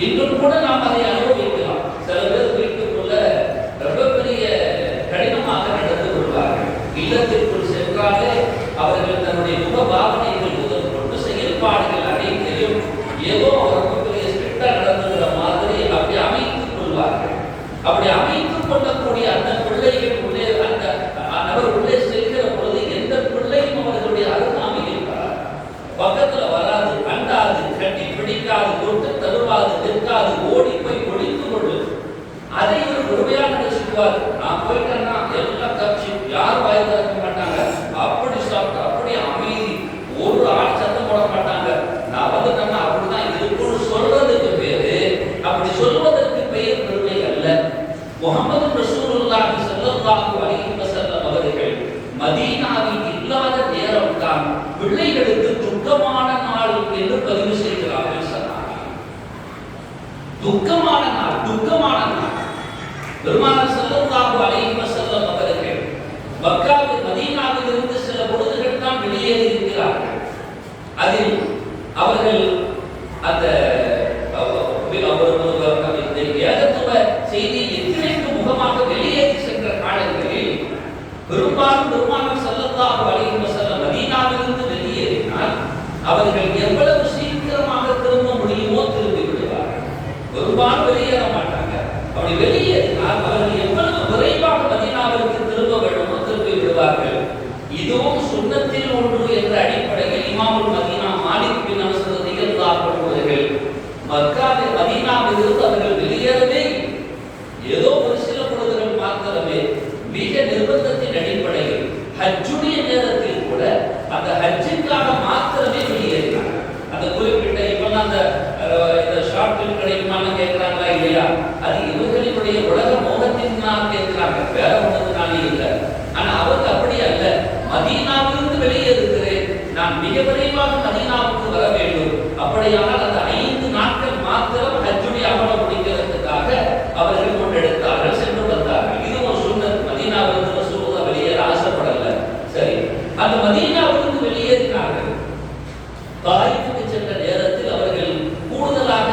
இன்னும் கூட நாம் அதை அனுபவிக்கலாம். சில பேர் வீட்டுக்குள்ள ரொம்ப பெரிய கடினமாக நடந்து கொள்வார்கள். இல்லத்திற்குள் சென்றாலே அவர்கள் தன்னுடைய முக பாவனைகள் முதல் கொண்டு செயல்பாடுகள் அனைத்தையும் ஏதோ ரொம்ப பெரிய ஸ்ட்ரிக்டா நடந்துகிற மாதிரி அப்படி அமைத்துக் கொள்வார்கள். அப்படி அமைத்துக் கொள்ளக்கூடிய அந்த பிள்ளைகள் உள்ளே அந்த நபர் உள்ளே செல்கிற பொழுது எந்த பிள்ளையும் அவர்களுடைய அருகாமையில் வராது, பக்கத்துல வராது, கண்டாது, கட்டி பிடிக்காது, தொட்டு தருவாது, நிற்காது, ஓடி போய் ஒழித்து கொள்ளும். அதை ஒரு பொறுமையாக நினைச்சுக்குவார். நான் போயிட்டேன்னா எல்லாம் கட்சி யாரும் வாய் திறக்க மாட்டாங்க, அப்படி சாப்பிட்டு அப்படி அமைதி, ஒரு ஆள் சத்தம் போட மாட்டாங்க. நான் வந்துட்டேன்னா அப்படிதான் இருக்குன்னு சொல்றதுக்கு பேரு, அப்படி சொல்வதற்கு பெயர் பெருமை அல்ல. முஹம்மது ரசூலுல்லாஹி ஸல்லல்லாஹு அலைஹி வஸல்லம் அவர்கள் மதீனாவில் இல்லாத நேரம் தான் பிள்ளைகளுக்கு துக்கமான நாள் என்று பதிவு செய்கிறார்கள். சொன்னார்கள் துக்கமான நாள், துக்கமான நாள். பெருமானார் ஸல்லல்லாஹு அலைஹி வஸல்லம் அவர்கள் மக்காவில் மதீனாவில் இருந்து சில பொழுதுகள் தான் வெளியேறி இருக்கிறார்கள். அதில் அவர்கள் அந்த ஏகத்துவ செய்தியை எதிர்த்து முகமாக வெளியேறி சென்ற காலங்களில் பெரும்பாலும் பெருமானார் ஸல்லல்லாஹு அலைஹி வஸல்லம் மதீனாவிலிருந்து வெளியேறினால் அவர்கள் எவ்வளவு சீக்கிரமாக திரும்ப முடியுமோ திரும்பி விடுவார்கள். பெரும்பாலும் வெளியேற மாட்டாங்க. அப்படி வெளியேறினால் அவர்கள் எவ்வளவு விரைவாக மதீனாவிற்கு திரும்ப வேண்டுமோ திரும்பி விடுவார்கள். இதுவும் சுன்னத்தில் ஒன்று என்ற அடிப்படையில் இமாமுல் மதீனா மாலிக் பின் அனஸ் ரலியல்லாஹு அன்ஹு அவர்கள் மக்காவில் மதீனாவிலிருந்து அவர்கள் வெளியேறவே ஏதோ ஒரு சில பொழுதுகள் மாத்திரமே மிக நிர்பந்தத்தின் அடிப்படையில் ஹஜ்ஜுடைய நேரத்தில் கூட அந்த ஹஜ்ஜுக்காக மாத்திரமே வெளியேறினார். அந்த குறிப்பிட்ட இப்பெல்லாம் அந்த ஷார்ட் ஃபிலிம் கிடைக்குமான்னு கேட்கிறாங்களா இல்லையா? அது இவர்களுடைய உலக மோகத்தினால் கேட்கிறாங்க, வேற ஒன்றதுனாலே இல்லை. ஆனா அவருக்கு அப்படி அல்ல. மதீனாவிலிருந்து வெளியேறுகிறேன், நான் மிக விரைவாக மதீனாவுக்கு வர வேண்டும். அப்படியானால் அந்த 5 நாட்கள் மாத்திரம் ஹஜ்ஜுடைய அமலை முடிக்கிறதுக்காக அவர்கள் கொண்டெடுத்தார்கள், சென்று வந்தார்கள். இது ஒரு சுன்னத். மதீனாவிலிருந்து ரசூலுல்லாஹ் வெளியேற ஆசைப்படல. சரி, அந்த மதீனாவிலிருந்து வெளியேறினார்கள். தாயிஃபுக்கு சென்ற நேரத்தில் அவர்கள் கூடுதலாக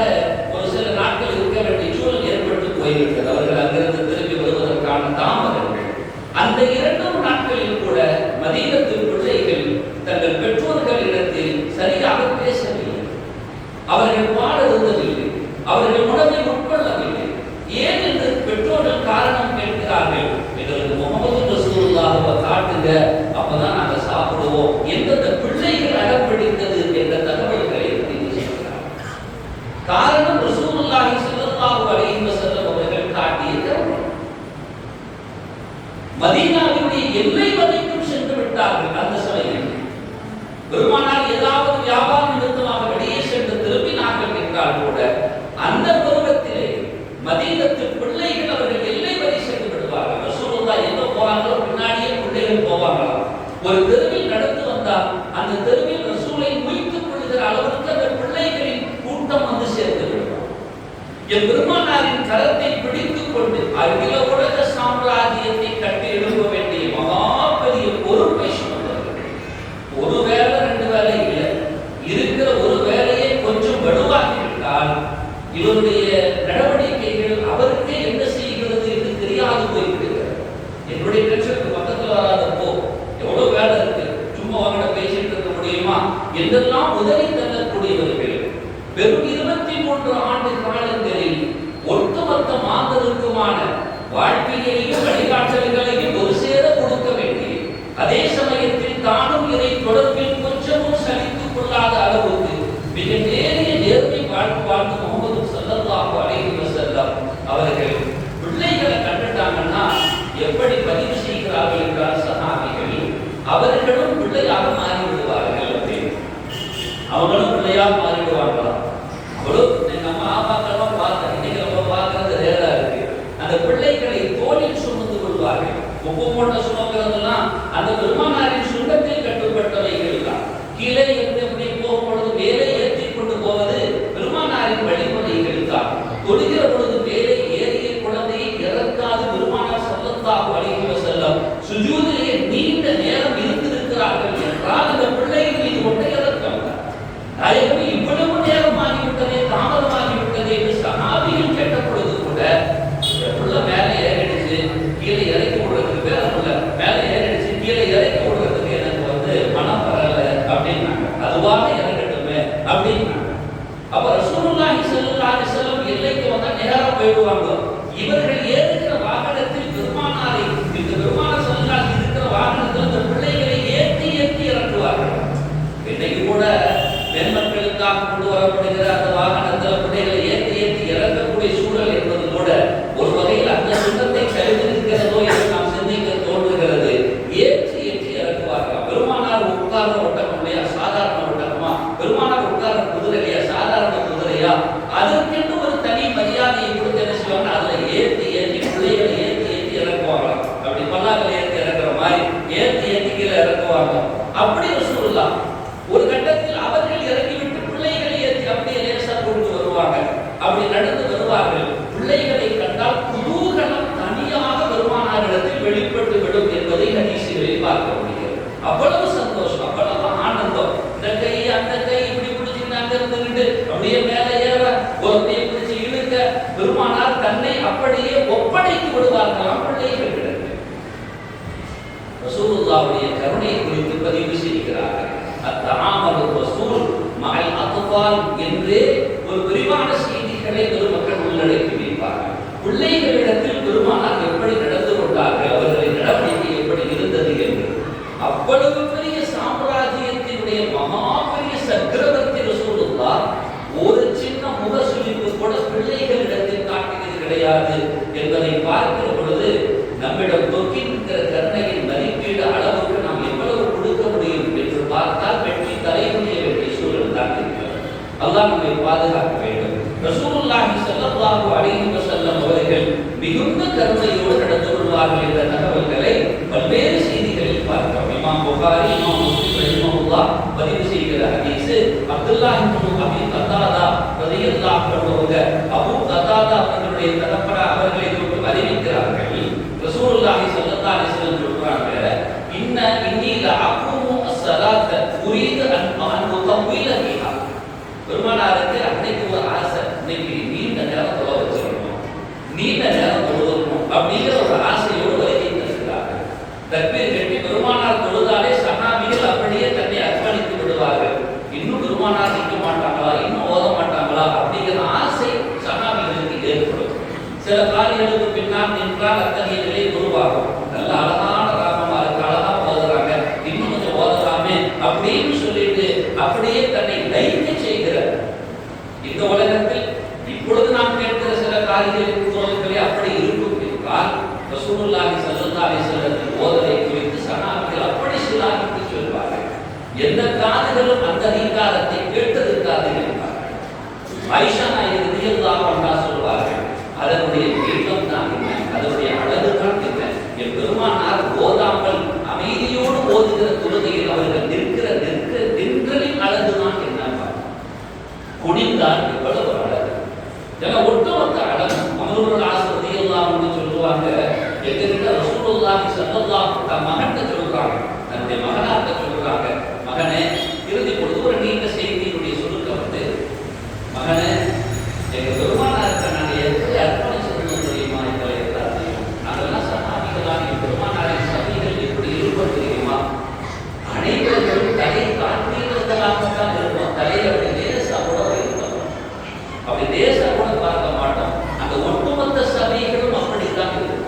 ஒரு சில நாட்கள் இருக்க வேண்டிய சூழல் ஏற்பட்டு போய்விட்டது. அவர்கள் அங்கிருந்து திரும்பி வருவதற்கான தாமதங்கள். அந்த 2 நாட்களில் கூட மதீனத்து பிள்ளைகள் தங்கள் பெற்றோர்களிடத்தில் சரியாக பேசவில்லை, அவர்கள் பாட இருந்தவில்லை, அவர்கள் உணவை உட்கொள்ளவில்லை. ஏன் என்று பெற்றோர்கள் காரணம் கேட்கிறார்கள். எங்களுக்கு முஹம்மது ரசூலுல்லாஹ்வை காட்டுங்க, அப்பதான் நாங்க சாப்பிடுவோம் என்று அந்த பிள்ளைகள் அடம்பிடித்தது என்ற தகவல்களை பதிவு செய்கிறார். காரணம் ரசூலுல்லாஹி ஸல்லல்லாஹு அலைஹி வஸல்லம் அவர்கள் காட்டிய கருணை. மதீனாவுடைய எல்லை வரைக்கும் சென்று விட்டார்கள். அந்த சமயம் பெருமானார் ஏதாவது வியாபார நிமித்தமாக வெளியே சென்று திரும்பினார்கள் என்றால் கூட அந்த பருவத்திலே மதீனத்து பிள்ளைகள் அவர்கள் எல்லை வரை சென்று விடுவார்கள். ரசூலுல்லாஹ் எங்க போறாங்களோ பின்னாடியே பிள்ளைகள் போவாங்களாம். ஒரு தெருவில் நடந்து வந்தால் அந்த தெருவில் ரசூலை முய்த்துக் கொள்கிற அளவுக்கு அந்த பிள்ளைகளின் கூட்டம் வந்து சேர்ந்து விடுவார். என் பெருமானாரின் கரத்தை பிடித்துக் கொண்டு அகில உலக சாம்ராஜ்யத்தை கட்டி எழுப்ப வேண்டிய மகாபெரிய பொறுப்பை சுமந்தவர்கள். ஒரு வேலை 2 வேலை இல்லை, இருக்கிற ஒரு வேலையை கொஞ்சம் வலுவாகிவிட்டால் இவருடைய நடவடிக்கைகள் அவருக்கே என்ன செய்கிறது என்று தெரியாது போய்விடுகிறது. என்னுடைய டென்ஷனுக்கு பக்கத்தில் வராதப்போ எவ்வளவு வேலை இருக்கு, சும்மா அவங்கள பேசிட்டு இருக்க முடியுமா என்றெல்லாம் உதவி தள்ளக்கூடியவர்கள். வெறும் 23 ஆண்டு காலங்களில் ஒட்டுமொத்த மாந்தருக்குமான வாழ்க்கையையும் வழிகாட்டல்களையும் ஒரு சேர கொடுக்க வேண்டிய, அதே சமயத்தில் தானும் இதை தொடர்பில் கொஞ்சமும் சலித்துக் கொள்ளாத அளவுக்கு மிக நேரிய நேர்மை வாழ்ந்து முஹம்மது ஸல்லல்லாஹு அலைஹி வஸல்லம் அவர்கள் பிள்ளைகளை கண்டுட்டாங்கன்னா எப்படி பதிவு செய்கிறார்கள் என்றால் சஹாபிகள் அவர்களும் பிள்ளையாக மாறிவிடுவார்கள். அவங்களும் பிள்ளையாக மாறிவிடுவார்களாம். அவளும் நம்ம ஆபாக்களும் பார்த்தேன், இன்னைக்கு நம்ம பார்க்கறது ரேரா இருக்கு. அந்த பிள்ளைகளை தோளில் சுமந்து கொள்வார்கள். ஒவ்வொரு சுமக்கிறதெல்லாம் அந்த பெருமானாரின் சுண்ணத்தில் கட்டுப்பட்டவைகள் தான். கீழே இருந்து எப்படி போகும்பொழுது மேலே ஏற்றி கொண்டு போவது பெருமானாரின் வழிமுறைகள் தான். தொழுகிற பொழுது மேலே ஏறிய குழந்தையை இறக்காது பெருமானார் ஸல்லல்லாஹு அலைஹி வஸல்லம் சுஜூதிலே நீண்ட நேரம் இருந்திருக்கிறார்கள் என்றால் அந்த பிள்ளையின் மீது ஒன்றை இறக்கம் நாயகமே அப்ப ரசூலுல்லாஹி ஸல்லல்லாஹு அலைஹி வஸல்லம் எல்லைக்கு வந்தா நேரா போயிடுவாங்க. இவர்கள் ஏறுகிற வாகனத்தில் பெருமானாரை இந்த பெருமானார் ஸல்லல்லாஹு இருக்கிற வாகனத்தில் அந்த பிள்ளைகளை ஏற்றி ஏற்றி இறக்குவார்கள். இன்னைக்கு கூட பெண்மக்களுக்காக கொண்டு வரப்படுகிற அந்த வாகனத்தில் பிள்ளைகளை ஏற்றி ஏற்றி இறக்கக்கூடிய சூழல் என்பது கூட ஒரு வகையில் அந்த சுத்தத்தை கருதிருக்கிறதோ என்று நாம் சிந்திக்க தோன்றுகிறது. ஏற்றி ஏற்றி இறக்குவார்கள். பெருமானார் உட்கார்ந்த ஒட்டகம் இல்லையா, சாதாரண ஒட்டகமா? பெருமானார் உட்கார்ந்த குதிரை இல்லையா, சாதாரண குதிரையா? அதற்கென்று ஒரு தனி மரியாதையை கொடுத்து என்ன செய்வாங்க, அதுல ஏற்றி ஏற்றி பிள்ளைகளை ஏற்றி ஏற்றி இறக்குவாங்களாம். அப்படி பல்லாக்கள் ஏற்றி இறக்குற மாதிரி ஏற்றி ஏற்றி கீழே இறக்குவாங்க. அப்படி ரசூலுல்லாஹ் ஒரு கட்டத்தில் அவர்கள் இறக்கிவிட்டு பிள்ளைகளை ஏற்றி அப்படியே லேசா கொண்டு வருவாங்க. அப்படி நடந்து வருவார்கள். பிள்ளைகளை கண்டால் குதூகலம் தனியாக பெருமானாரிடத்தில் வெளிப்பட்டு விடும் என்பதை ஹதீஸில் பார்க்க முடிகிறது. அவ்வளவு சந்தோஷம், அவ்வளவு ஆனந்தம். இந்த கை அந்த கை இப்படி பிடிச்சிட்டு அங்க இருந்துகிட்டு அப்படியே மேலே ஏற ஒருத்தையை பிடிச்சி இழுக்க பெருமானார் தன்னை அப்படியே ஒப்படைத்து விடுவார்களாம் பிள்ளைகளிடத்தில். ரசூலுல்லாஹ்வுடைய கருணை குறித்து பதிவு செய்கிறார்கள். அத்தஆமலு ரசூல் மஅல் அத்ஃபால் என்று ஒரு விரிவான செய்திகளை பெருமக்கள் உள்ளடக்கி வைப்பார்கள். பிள்ளைகளிடத்தில் பெருமானார் எப்படி நடந்து கொண்டார்கள், அவர்களின் நடவடிக்கை எப்படி இருந்தது என்று. அவ்வளவு பெரிய சாம்ராஜ்யத்தினுடைய மகா பெரிய சக்கரவர்த்தி ரசூலுல்லாஹ் ஒரு சின்ன முகசுளிப்பு கூட பிள்ளைகளிடத்தில் காட்டியது கிடையாது என்பதை பார்க்கிற பொழுது நம்மிடம் தொக்கின்ற கருணையின் மதிப்பீடு அளவுக்கு நாம் எவ்வளவு கொடுக்க முடியும் என்று பார்த்தால் வெற்றி தலைமுறைய வேண்டிய சூழல் தான் இருக்கிறது. அல்லாஹ் நம்மை பாதுகாக்க வேண்டும். ரசூலுல்லாஹி ஸல்லல்லாஹு அலைஹி வஸல்லம் அவர்கள் மிகுந்த கருணையோடு நடந்து கொள்வார்கள் என்ற தகவல்களை பல்வேறு செய்திகளில் பார்க்கிறோம். இமாம் புகாரி, இமாம் முஸ்லிம் ரஹிமஹுல்லாஹ் பதிவு செய்கிற ஹதீஸ் அப்துல்லாஹ் இப்னு அபீ கதாதா ரலியல்லாஹு அன்ஹு அபூ கதாதா அவர்களுடைய தகப்பனார் அவர்களை அறிவிக்கிறார்கள். ரசூலுல்லாஹி ஸல்லல்லாஹு அலைஹி வஸல்லம் சொல்றாங்க, இன்னி லஅகுமு அஸ்ஸலாத உரீது அன் உதவ்வில ஃபீஹா. பெருமானாருக்கு அன்னைக்கு ஒரு ஆசை, இன்னைக்கு நீண்ட நேரம் தொழ வச்சிடணும், நீண்ட நேரம் தொழுதணும் அப்படிங்கிற ஒரு ஆசையோடு வைத்திருக்கிறார்கள். தக்பீர் கட்டி பெருமானார் தொழுதாலே சஹாபிகள் அப்படியே தன்னை அர்ப்பணித்து விடுவார்கள். இன்னும் பெருமானார் நிற்க மாட்டாங்களா, இன்னும் ஓத மாட்டாங்களா அப்படிங்கிற ஆசை சஹாபிகளுக்கு ஏற்படும். சில காரியங்களுக்கு பின்னால் நின்றால் அத்தகைய நிலை உருவாகும். நல்ல அழகான ராகமா இருக்கு, அழகா ஓதுறாங்க, இன்னும் கொஞ்சம் ஓதலாமே அப்படின்னு சொல்லிட்டு அப்படியே தன்னை லைக்க செய்கிற இந்த உலகத்தில் இப்பொழுது நாம் கேட்கிற சில காரியங்களை அப்படி இருக்கும் என்றால் ரசூலுல்லாஹி ஸல்லல்லாஹு அலைஹி வஸல்லம் ஓதலை குறித்து சஹாபிகள் அப்படி சிலாகித்து சொல்வார்கள். எந்த காதுகளும் அந்த அதிகாரத்தை கேட்டதற்காக இருக்கிறார்கள். ஆயிஷா நாயகி ரலியல்லாஹு அன்ஹா சொல்வார்கள், அதனுடைய தீர்க்கம் தான் என்ன, அதனுடைய அழகு தான் என்ன. என் பெருமானார் ஓதாமல் அமைதியோடு ஓதுகிற தொழுகையில் அவர்கள் நின்றலின் அழகுதான் என்ன, குனிந்தால் எவ்வளவு அழகு, ஒட்டுமொத்த அழகு. அமருல் ஆஸ் ரலியல்லாஹு அன்ஹு சொல்லுவாங்க, எங்கிட்ட ரசூலுல்லாஹி ஸல்லல்லாஹு தன் மகன்கிட்ட சொல்றாங்க, தன்னுடைய மகனார்கிட்ட சொல்றாங்க, மகனே இறுதி பொழுது ஒரு நீண்ட செய்தியினுடைய சுருக்கம் வந்து, மகனே எங்க பெருமானாருக்கு நாங்கள் எப்படி அர்ப்பணிச்சிருந்தோம் தெரியுமா, எங்களை எல்லாத்தையும் நாங்கள்லாம் சஹாபிகளாக என் பெருமானாரின் சபைகள் எப்படி இருப்போம் தெரியுமா, அனைவர்களும் தலை காண்பீர்களாகத்தான் இருப்போம், தலையை அப்படி தேசா கூட வைத்தோம், அப்படி தேசா கூட பார்க்க மாட்டோம். அந்த ஒட்டுமொத்த சபைகளும் அப்படித்தான் இருக்கும்.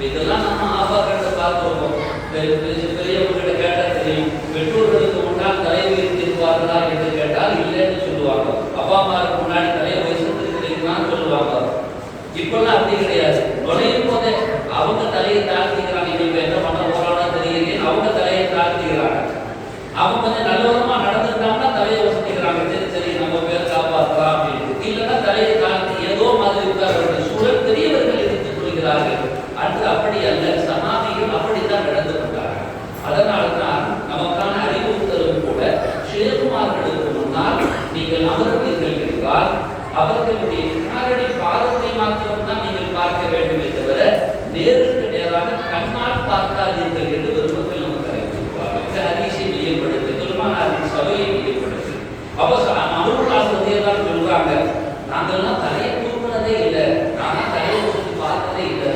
இதெல்லாம் நம்ம ஆபாக்களை பார்த்துருக்கோம். பெரியவர்கிட்ட கேட்டால் தெரியும், பெற்றோர்களுக்கு முன்னால் தலை வைத்திருப்பார்களா என்று கேட்டால் இல்லைன்னு சொல்லுவாங்க. அப்பா அம்மாவுக்கு முன்னாடி தலையை வைத்திருக்கிறான்னு சொல்லுவாங்க. இப்பெல்லாம் அப்படி கிடையாது. நுழையும் போதே அவங்க தலையை தாழ்த்திக்கிறாங்க. இவங்க என்ன பண்ண போறான்னு தெரியலையே, அவங்க தலையை தாழ்த்திக்கிறாங்க. அவங்க கொஞ்சம் நல்லவரமா நடந்துட்டாங்கன்னா தலையை வசதிக்கிறாங்க, சரி சரி நம்ம பேர் காப்பாற்றலாம் அப்படின்னு. இல்லைன்னா தலையை தாழ்த்தி ஏதோ மாதிரி இருக்கார்கள் சூழல் பெரியவர்கள் எடுத்துக் கொள்கிறார்கள். அன்று அப்படி அல்ல, சஹாபிகள் அப்படித்தான் நடந்து கொண்டார்கள். அதனால்தான் நமக்கான அறிவுறுத்தலும் கூட ஷேகுமார்களுக்கு முன்னால் நீங்கள் அமர்வீர்கள் என்றால் அவர்களுடைய காரடி பாதத்தை மாத்திரம் தான் நீங்கள் பார்க்க வேண்டுமே தவிர நேருக்கு நேராக கண்ணால் பார்க்காதீர்கள் என்று பெருமக்கள் நமக்கு அறிவித்திருப்பார்கள். இந்த ஹதீஸை மையப்படுத்தி பெருமானாரின் சபையை மையப்படுத்தி அமருல் ஆஸ் ரலியல்லாஹு சொல்றாங்க, நாங்கள்லாம் தலையை தூக்குனதே இல்லை, நாங்கள் தலையை ஊற்றி பார்த்ததே இல்லை.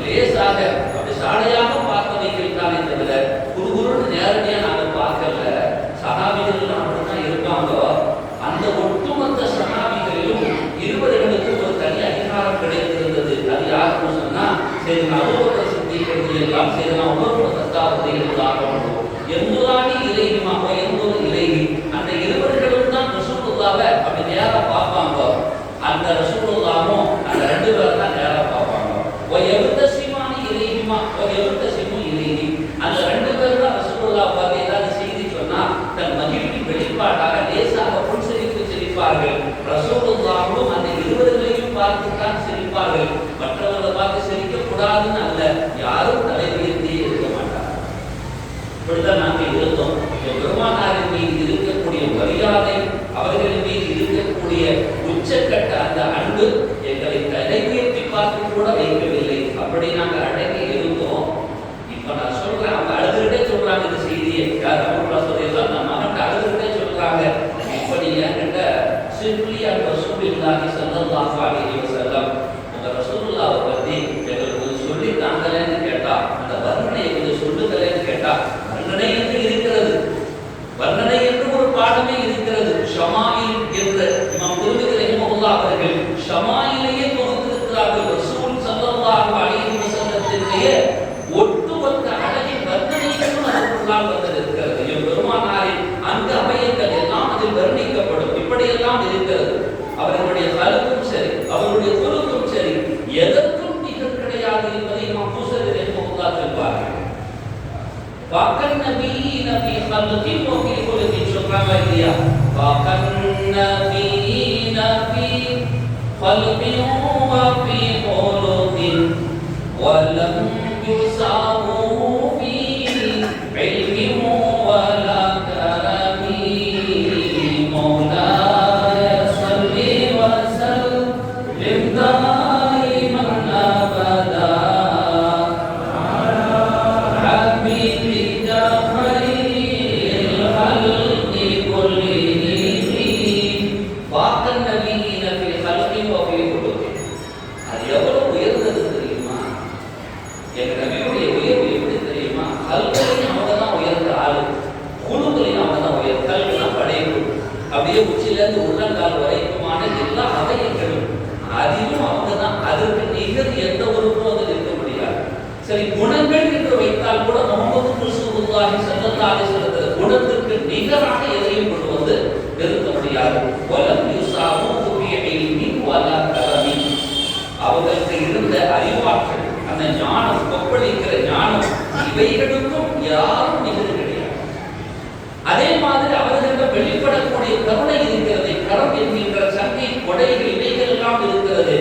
லேசாக அப்படி சாலையாக பார்த்தவைகள் தானே தவிர குறுகுறுன்னு நேரடியாக நாங்கள் பார்க்கல. சஹாபிகள் அப்படிதான் இருப்பாங்க. அந்த ஒட்டு அப்படி நேரா பார்ப்பாங்க. அந்த ரசூலுல்லாஹும் அந்த ரெண்டு பேரும் தான் நேரா பார்ப்பாங்க. எவர்தசிமானி இலைஹிமா எவர்தசிமு இலைஹி, அந்த ரெண்டு பேரும் தான் ரசூலுல்லாஹ் பார்த்து ஏதாவது செய்தி சொன்னா தன் மகிழ்வின் வெளிப்பாடாக லேசாக புன்சிரிப்பு சிரிப்பார்கள். ரசூலுல்லாஹும் அந்த இருவர்களையும் பார்த்து தான் சிரிப்பார்கள். மற்றவர்களை பார்த்து சிரிக்க கூடாதுன்னு அல்ல, யாரும் தலை உயர்த்தியே இருக்க மாட்டார். இப்படிதான் நாங்கள் இருந்தோம். பெருமானாரின் மீது இருக்கக்கூடிய மரியாதை, அவர்களின் மீது இருக்கக்கூடிய உச்சக்கட்ட அந்த அன்பு எங்களை தலை உயர்த்தி பார்த்து கூட வைக்கவில்லை. அப்படி நாங்கள் அடங்கி இருந்தோம். இப்ப நான் சொல்றேன், அவங்க அழுதுகிட்டே சொல்றாங்க இந்த செய்தியை. யார் அவங்க சொல்லியெல்லாம் நம்ம மகன் அழுதுகிட்டே சொல்றாங்க. இப்ப நீங்க என்கிட்ட சிம்பிளி அந்த ரசூலுல்லாஹி ஸல்லல்லாஹு அலைஹி வஸல்லம் உங்க ரசூலுல்லாஹை பத்தி எங்களுக்கு சொல்லி தாங்களேன்னு கேட்டா, அந்த வர்ணனையை கொஞ்சம் சொல்லுங்களேன்னு கேட்டா, வர்ணனை என்று இருக்கிறது, வர்ணனை என்று ஒரு பாடமே இருக்கிறது. ஷமாயில் என்ற இமாம் திருமிதி ரஹிமஹுல்லாஹ் அவர்கள் ஷமாயிலேயே தொகுத்திருக்கிறார்கள். ரசூல் ஸல்லல்லாஹு அலைஹி வஸல்லத்தினுடைய ஒட்டுமொத்த அழகின் வர்ணனையும் அதற்குள்ளால் வந்திருக்கிறது. பெருமானாரின் அந்த அவயங்கள் எல்லாம் அதில் வர்ணிக்கப்படும். இப்படியெல்லாம் இருக்கிறது. அவர்களுடைய கல்வும் சரி, அவருடைய பொருளும் சரி, எதற்கும் நிகர் கிடையாது என்பதை இமாம் பூசரி ரஹிமஹுல்லாஹ் சொல்வார்கள். வாக்கன் நபீன ஃபீ கல்கின் வ ஃபீ குலுகின், சொல்றாங்க இல்லையா? வாக்கன் நபீன ஃபீ கல்கின் வ ஃபீ குலுகின் வலம் யுஸாவு ஃபீ இல்மின் வலா கரமி மௌலாய ஸல்லி வ ஸல்லிம் தாயிமன் அபதா ஹபீபி ஜாஃபரில் ஹல்கி குல்லிஹி. வாக்கன் நபீன ஃபீ கல்கின் வ ஃபீ குலுகின், அது எவ்வளவு உயர்ந்தது தெரியுமா? எங்க நபியுடைய உயர்வு எப்படி தெரியுமா? கல்கலையும் அவங்க தான் உயர்ந்த ஆளு, குழுக்களையும் அவங்க தான் உயர்ந்த. கல்கலாம் படைப்பு, அப்படியே உச்சிலேருந்து உள்ளங்கால் வரைக்குமான எல்லா அவயங்களும் அதிலும் அவங்க தான். அதற்கு நிகர் எந்த ஒரு போதும் இருக்க முடியாது. சரி, குணங்கள் என்று வைத்தால் கூட முஹம்மது ரசூலுல்லாஹி ஸல்லல்லாஹு அலைஹி வஸல்லம் குணத்திற்கு நிகராக எதையும் கொண்டு வந்து நிறுத்த முடியாது. வலம் யுஸாவு ஃபீ இல்மின் வலா கரமி, அவர்களுக்கு இருந்த அறிவாற்றல், அந்த ஞானம், கொப்பளிக்கிற ஞானம், இவைகளுக்கும் யாரும் நிகர் கிடையாது. அதே மாதிரி அவர்களிடம் வெளிப்படக்கூடிய கருணை இருக்கிறது. கரம் என்கின்ற சங்கை கொடைகள் இவைகள் எல்லாம் இருக்கிறது.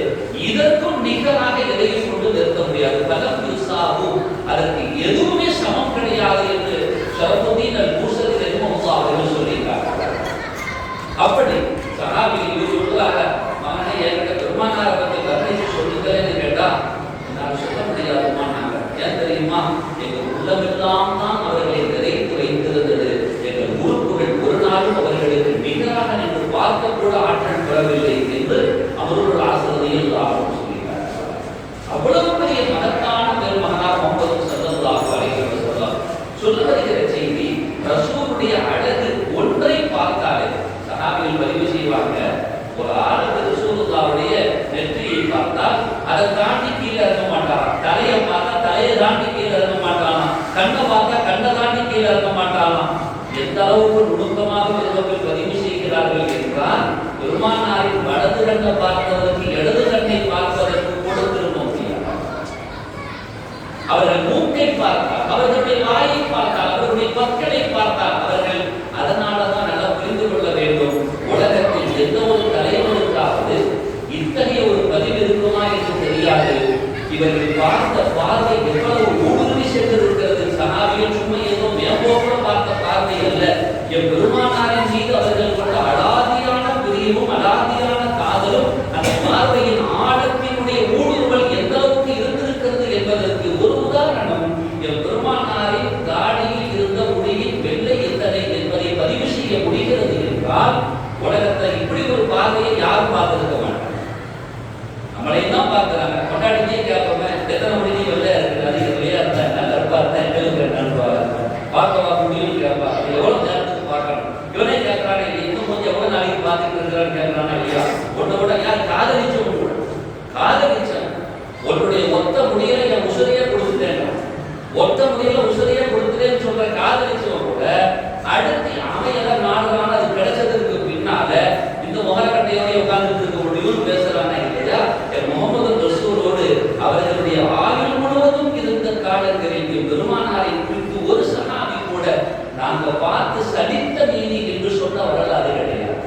இதற்கும் நிகராக எதையும் கொண்டு நிறுத்த முடியாது. பலம் யுஸாவு, அதற்கு எதுவுமே சமம் கிடையாது என்று ஷரஃபுத்தீன் அல்-பூஸரி ரஹிமஹுல்லாஹ் அவர்கள் சொல்லியிருக்கார்கள். அப்படி சஹாபிகள் சொல்றாங்க, மகனே என்கிட்ட பெருமானாரை பற்றி வர்ணித்து சொல்லுங்களேன்னு கேட்டா, என்னால் சொல்ல முடியாதுமானாங்க. ஏன் தெரியுமா? எங்கள் உள்ளமெல்லாம் தான் அவர்களை நிறைத்து வைத்திருந்தது. எங்கள் உறுப்புகள் ஒரு நாளும் அவர்களுக்கு நிகராக நின்று பார்க்க கூட ஆற்றல் பெறவில்லை என்று அவர்கள் ஆசிரியர்கள் ஆர்வம் சொல்லியிருக்கிறார். அவ்வளவு பெரிய மகத்தான பெருமகனார் முஹம்மது ஸல்லல்லாஹு அலைஹி வஸல்லம் சொல்ல வருகிற செய்தி, ரசூலுடைய அழகு ஒன்றை பார்த்தாலே சஹாபிகள் பதிவு செய்வாங்க. ஒரு ஆளுக்கு ரசூலுல்லாஹ்வுடைய நெற்றியை பார்த்தால் அதை தாண்டி கீழே இறங்க மாட்டாராம். தலையை பார்த்தா தலையை தாண்டி கீழே இறங்க மாட்டாராம். கண்ணை பார்த்தா கண்ணை தாண்டி கீழே இறங்க மாட்டாராம். எந்த அளவுக்கு நுணுக்கமாக பெருமக்கள் பதிவு செய்கிறார்கள் என்றால், பெருமானாரின் வலது கண்ணை பார்த்தவருக்கு இடது கண்ணை பார்ப்பதற்கு கூட திரும்ப முடியாது. அவர்கள் மூக்கை பார்த்தால், அவர்களுடைய வாயை பார்த்தால், அவர்களுடைய பற்களை பார்த்தால், அவர்கள் அதனாலதான் நல்லா புரிந்து கொள்ள வேண்டும். உலகத்தில் எந்த ஒரு தலைவருக்காவது இத்தகைய ஒரு பதிவு இருக்குமா என்று தெரியாது. இவர்கள் பார்த்த பார்வை எவ்வளவு ஊடுருவி சென்றிருக்கிறது. சஹாபிகள் சும்மா ஏதோ மேம்போக்க பார்த்த பார்வை அல்ல. என் பெருமானாரின் மீது அவர்கள் கொண்ட அலாதியான பிரியமும் அலாதியான காதலும், அந்த பார்வையின் ஆழத்தினுடைய ஊடுருவல் எந்த அளவுக்கு இருந்திருக்கிறது என்பதற்கு ஒரு உதாரணம், என் பெருமானாரின் தாடியில் இருந்த முடியின் வெள்ளை எத்தனை என்பதை பதிவு செய்ய முடிகிறது என்றால், உலகத்தை இப்படி ஒரு பார்வையை யாரும் பார்த்திருக்க மாட்டாங்க. நம்மளையும் தான் பார்க்கிறாங்க. கொண்டாடினே கேட்போமே, எத்தனை மணி வெள்ளையா இருக்குது, அதிக வெள்ளையா இருந்தா என்ன, கருப்பா இருந்தா எங்களுக்கு நண்பாக பார்க்கவா முடியும் கேட்பா. எவ்வளவு நேரத்துக்கு பார்க்கணும்? இவனே கேட்கறானே, இன்னும் கொஞ்சம் எவ்வளவு நாளைக்கு பார்த்துட்டு இருக்கிறான்னு கேட்கறானா இல்லையா? ஒன்றை விட யார் காதலிச்சவங்க கூட காதலிச்சேன், உன்னுடைய ஒத்த முடியல என் உசுரையே கொடுத்துட்டேன், ஒத்த முடியல உசுரையே கொடுத்துட்டேன்னு சொல்ற காதலிச்சவங்க கூட அடுத்து அமையெல்லாம் நாடுறான அது கிடைச்சதுக்கு பின்னால இந்த முகர காலங்களில் பெருமானாரை குறித்து ஒரு சஹாபி கூட நாங்க பார்த்து சலித்த மேனி என்று சொன்ன வரலாறு கிடையாது.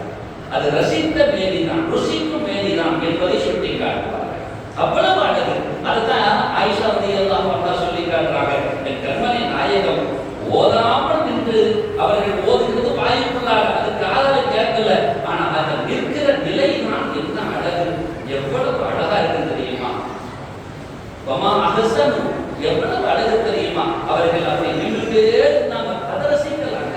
அது ரசித்த மேனிதான், ருசிக்கும் மேனிதான் என்பதை சுட்டி காட்டுவார்கள். அவ்வளவு அழகு. அதுதான் ஆயிஷா ரலியல்லாஹு அன்ஹா சொல்லி காட்டுறாங்க, என் கண்மணி நாயகம் ஓதாமல் நின்று அவர்கள் ஓதுகிறது வாய்ப்புள்ளாக அது காதல கேட்கல. ஆனா அந்த நிற்கிற நிலை தான் என்ன அழகு, எவ்வளவு அழகா இருக்கு தெரியுமா? வமா அஹ்சனு, எவ்வளவு அழகு தெரியுமா? அவர்கள் அப்படி நின்றுட்டே இருந்தாங்க, அதை ரசிக்கலாங்க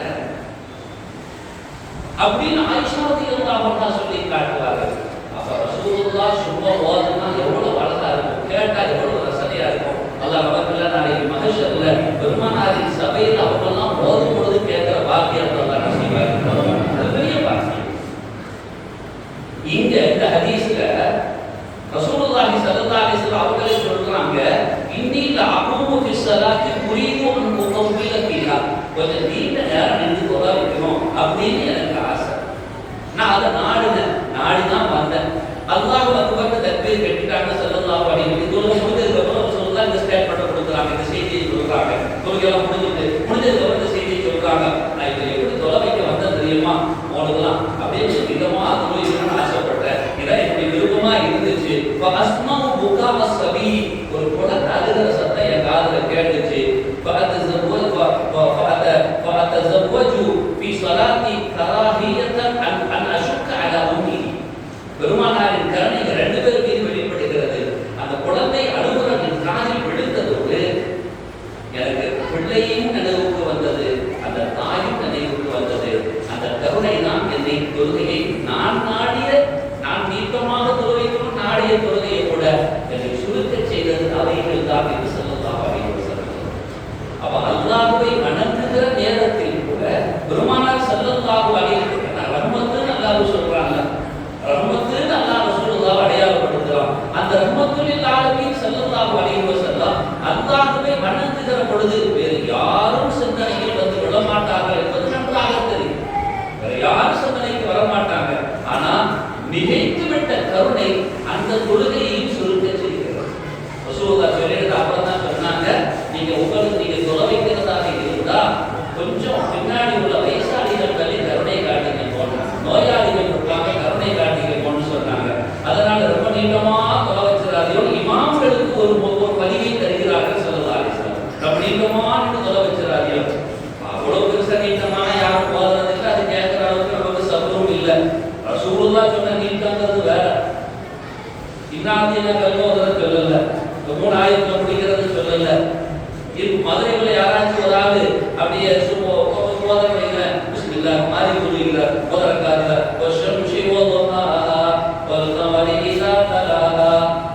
அப்படின்னு ஆயிஷா ரலியல்லாஹு அன்ஹா சொல்லி காட்டுவார்கள். அப்ப ரசூலுல்லாஹ் சும்மா ஓதுனா எவ்வளவு அழகா இருக்கும், கேட்டா எவ்வளவு ரசனையா இருக்கும். அல்லாஹ் வகல்ல நாளைக்கு மஹ்ஷர்ல பெருமானாரின் சபையில் அவங்கெல்லாம் ஓதும் பொழுது கேட்கிற பாக்கியத்தை அல்லாஹ் நசீபாக்கி அது பெரிய பாக்கியம். இங்க இந்த ஹதீஸ்ல ரசூலுல்லாஹி ஸல்லல்லாஹு அலைஹி வஸல்லம் அவங்களே சொல்றாங்க, இன்னி லஅகூமு ஃபி ஸலாத்தி உரீது அன் உதவ்வில ஃபீஹா, கொஞ்சம் நீண்ட நேரம் நின்று தொழ வைக்கணும் அப்படின்னு எனக்கு ஆசை. நான் அதை நாடிதான் வந்தேன். அல்லாஹ் அக்பர் தக்பீர் கட்டிட்டாங்க ஸல்லல்லாஹு அலைஹி வஸல்லம். இதோட முடிஞ்சதுக்கு அப்புறம் ரசூலுல்லாஹ் இந்த ஸ்டேட்மென்ட் கொடுக்குறாங்க, இந்த செய்தியை சொல்றாங்க. தொழுகையெல்லாம் முடிஞ்சதுக்கு அப்புறம் இந்த செய்தியை சொல்றாங்க, நான் இதை எப்படி தொழ வைக்க வந்தேன் தெரியுமா உனக்குலாம் அப்படின்னு விதமா தொழுகைன்னு ஆசைப்பட்டேன். இதான் என்னுடைய விருப்பமா இருந்துச்சு. அஸ்மாவு புகாவ சபி, ஒரு குழந்தை அழுகிற சத்தம் என் காதுல கேட்டுச்சு. ஃபஅதஸவஜு ஃபீ ஸலாத்தி கராஹியத்தன் அன் அஷுக்க அலா உம்மி, பெருமானாரின் கருணை ரெண்டு பேர் மீது வெளிப்படுகிறது. அந்த குழந்தை அழுகுற என் காதில் விழுந்ததோடு எனக்கு பிள்ளையும் நினைவுக்கு வந்தது, அந்த தாயும் நினைவுக்கு வந்தது. அந்த கருணை தான் என்னை தொழுகையை நான் நீட்டமாக தொழுகைக்கும் நாடிய தொழுகையை கூட என்னை சுருக்க செய்தது அவைகள் தான் என்று ஸல்லல்லாஹு அலைஹி வஸல்லம். அப்ப அல்லாஹ்வை வணங்குகிற நேரத்தில் கூட பெருமானார் ஸல்லல்லாஹு அலைஹி வஸல்லம் ரஹ்மத்துன்னு அல்லாஹ் சொல்றாங்க. ரஹ்மத்துன்னு அல்லாஹ் ரசூலுல்லாஹ் அடையாளப்படுத்துறான். அந்த ரஹ்மத்துல் ஆலமீன் ஸல்லல்லாஹு அலைஹி வஸல்லம் அல்லாஹ்வை வணங்குகிற பொழுது வேறு யாரும் சிந்தனையில் வந்து விழமாட்டார்கள் என்பது நன்றாக தெரியும். வேற யாரும் சிந்தனைக்கு வரமாட்டாங்க. ஆனா மிகைத்து விட்ட கருணை அந்த தொழுகையையும் சுருக்க செய்கிறது. ரசூலுல்லாஹ் சொல்லிட்டு அப்புறம் தான் சொன்னாங்க, நீங்க தொலை வைக்கிறதாக இருந்தா கொஞ்சம் பின்னாடி உள்ள வயசாளிகள் தள்ளி கருணை காட்டுங்க போன, நோயாளிகள் இருப்பாங்க கருணை காட்டுங்க போன்னு சொன்னாங்க. அதனால ரொம்ப நீட்டமா தொலை வச்சிடாதையோ, இமாம்களுக்கு ஒரு பதிவை தருகிறார்கள் ஸல்லல்லாஹு அலைஹி வஸல்லம். ரொம்ப நீட்டமா தொலை வச்சிடாதையோ, அவ்வளவு பெருசா நீட்டமான யாரும் போதுறதுக்கு அது கேட்கிற அளவுக்கு நமக்கு சபரும் இல்லை. ரசூலுல்லாஹ் சொன்ன நீட்டங்கிறது வேற. இன்னாதின கல்வோதர சொல்லல, 3 ஆயத்துல முடிக்கிறது சொல்லல. இது மதுரைக்குள்ள யாராச்சும் ஒரு ஆளு அப்படியே போதனை வைக்கிற பிஸ்மில்லாஹ் மாதிரி சொல்லிக்கிறார் போதரக்காரல வஷம்ஷி வதுஹாஹா வல்கமரி இதா தலாஹா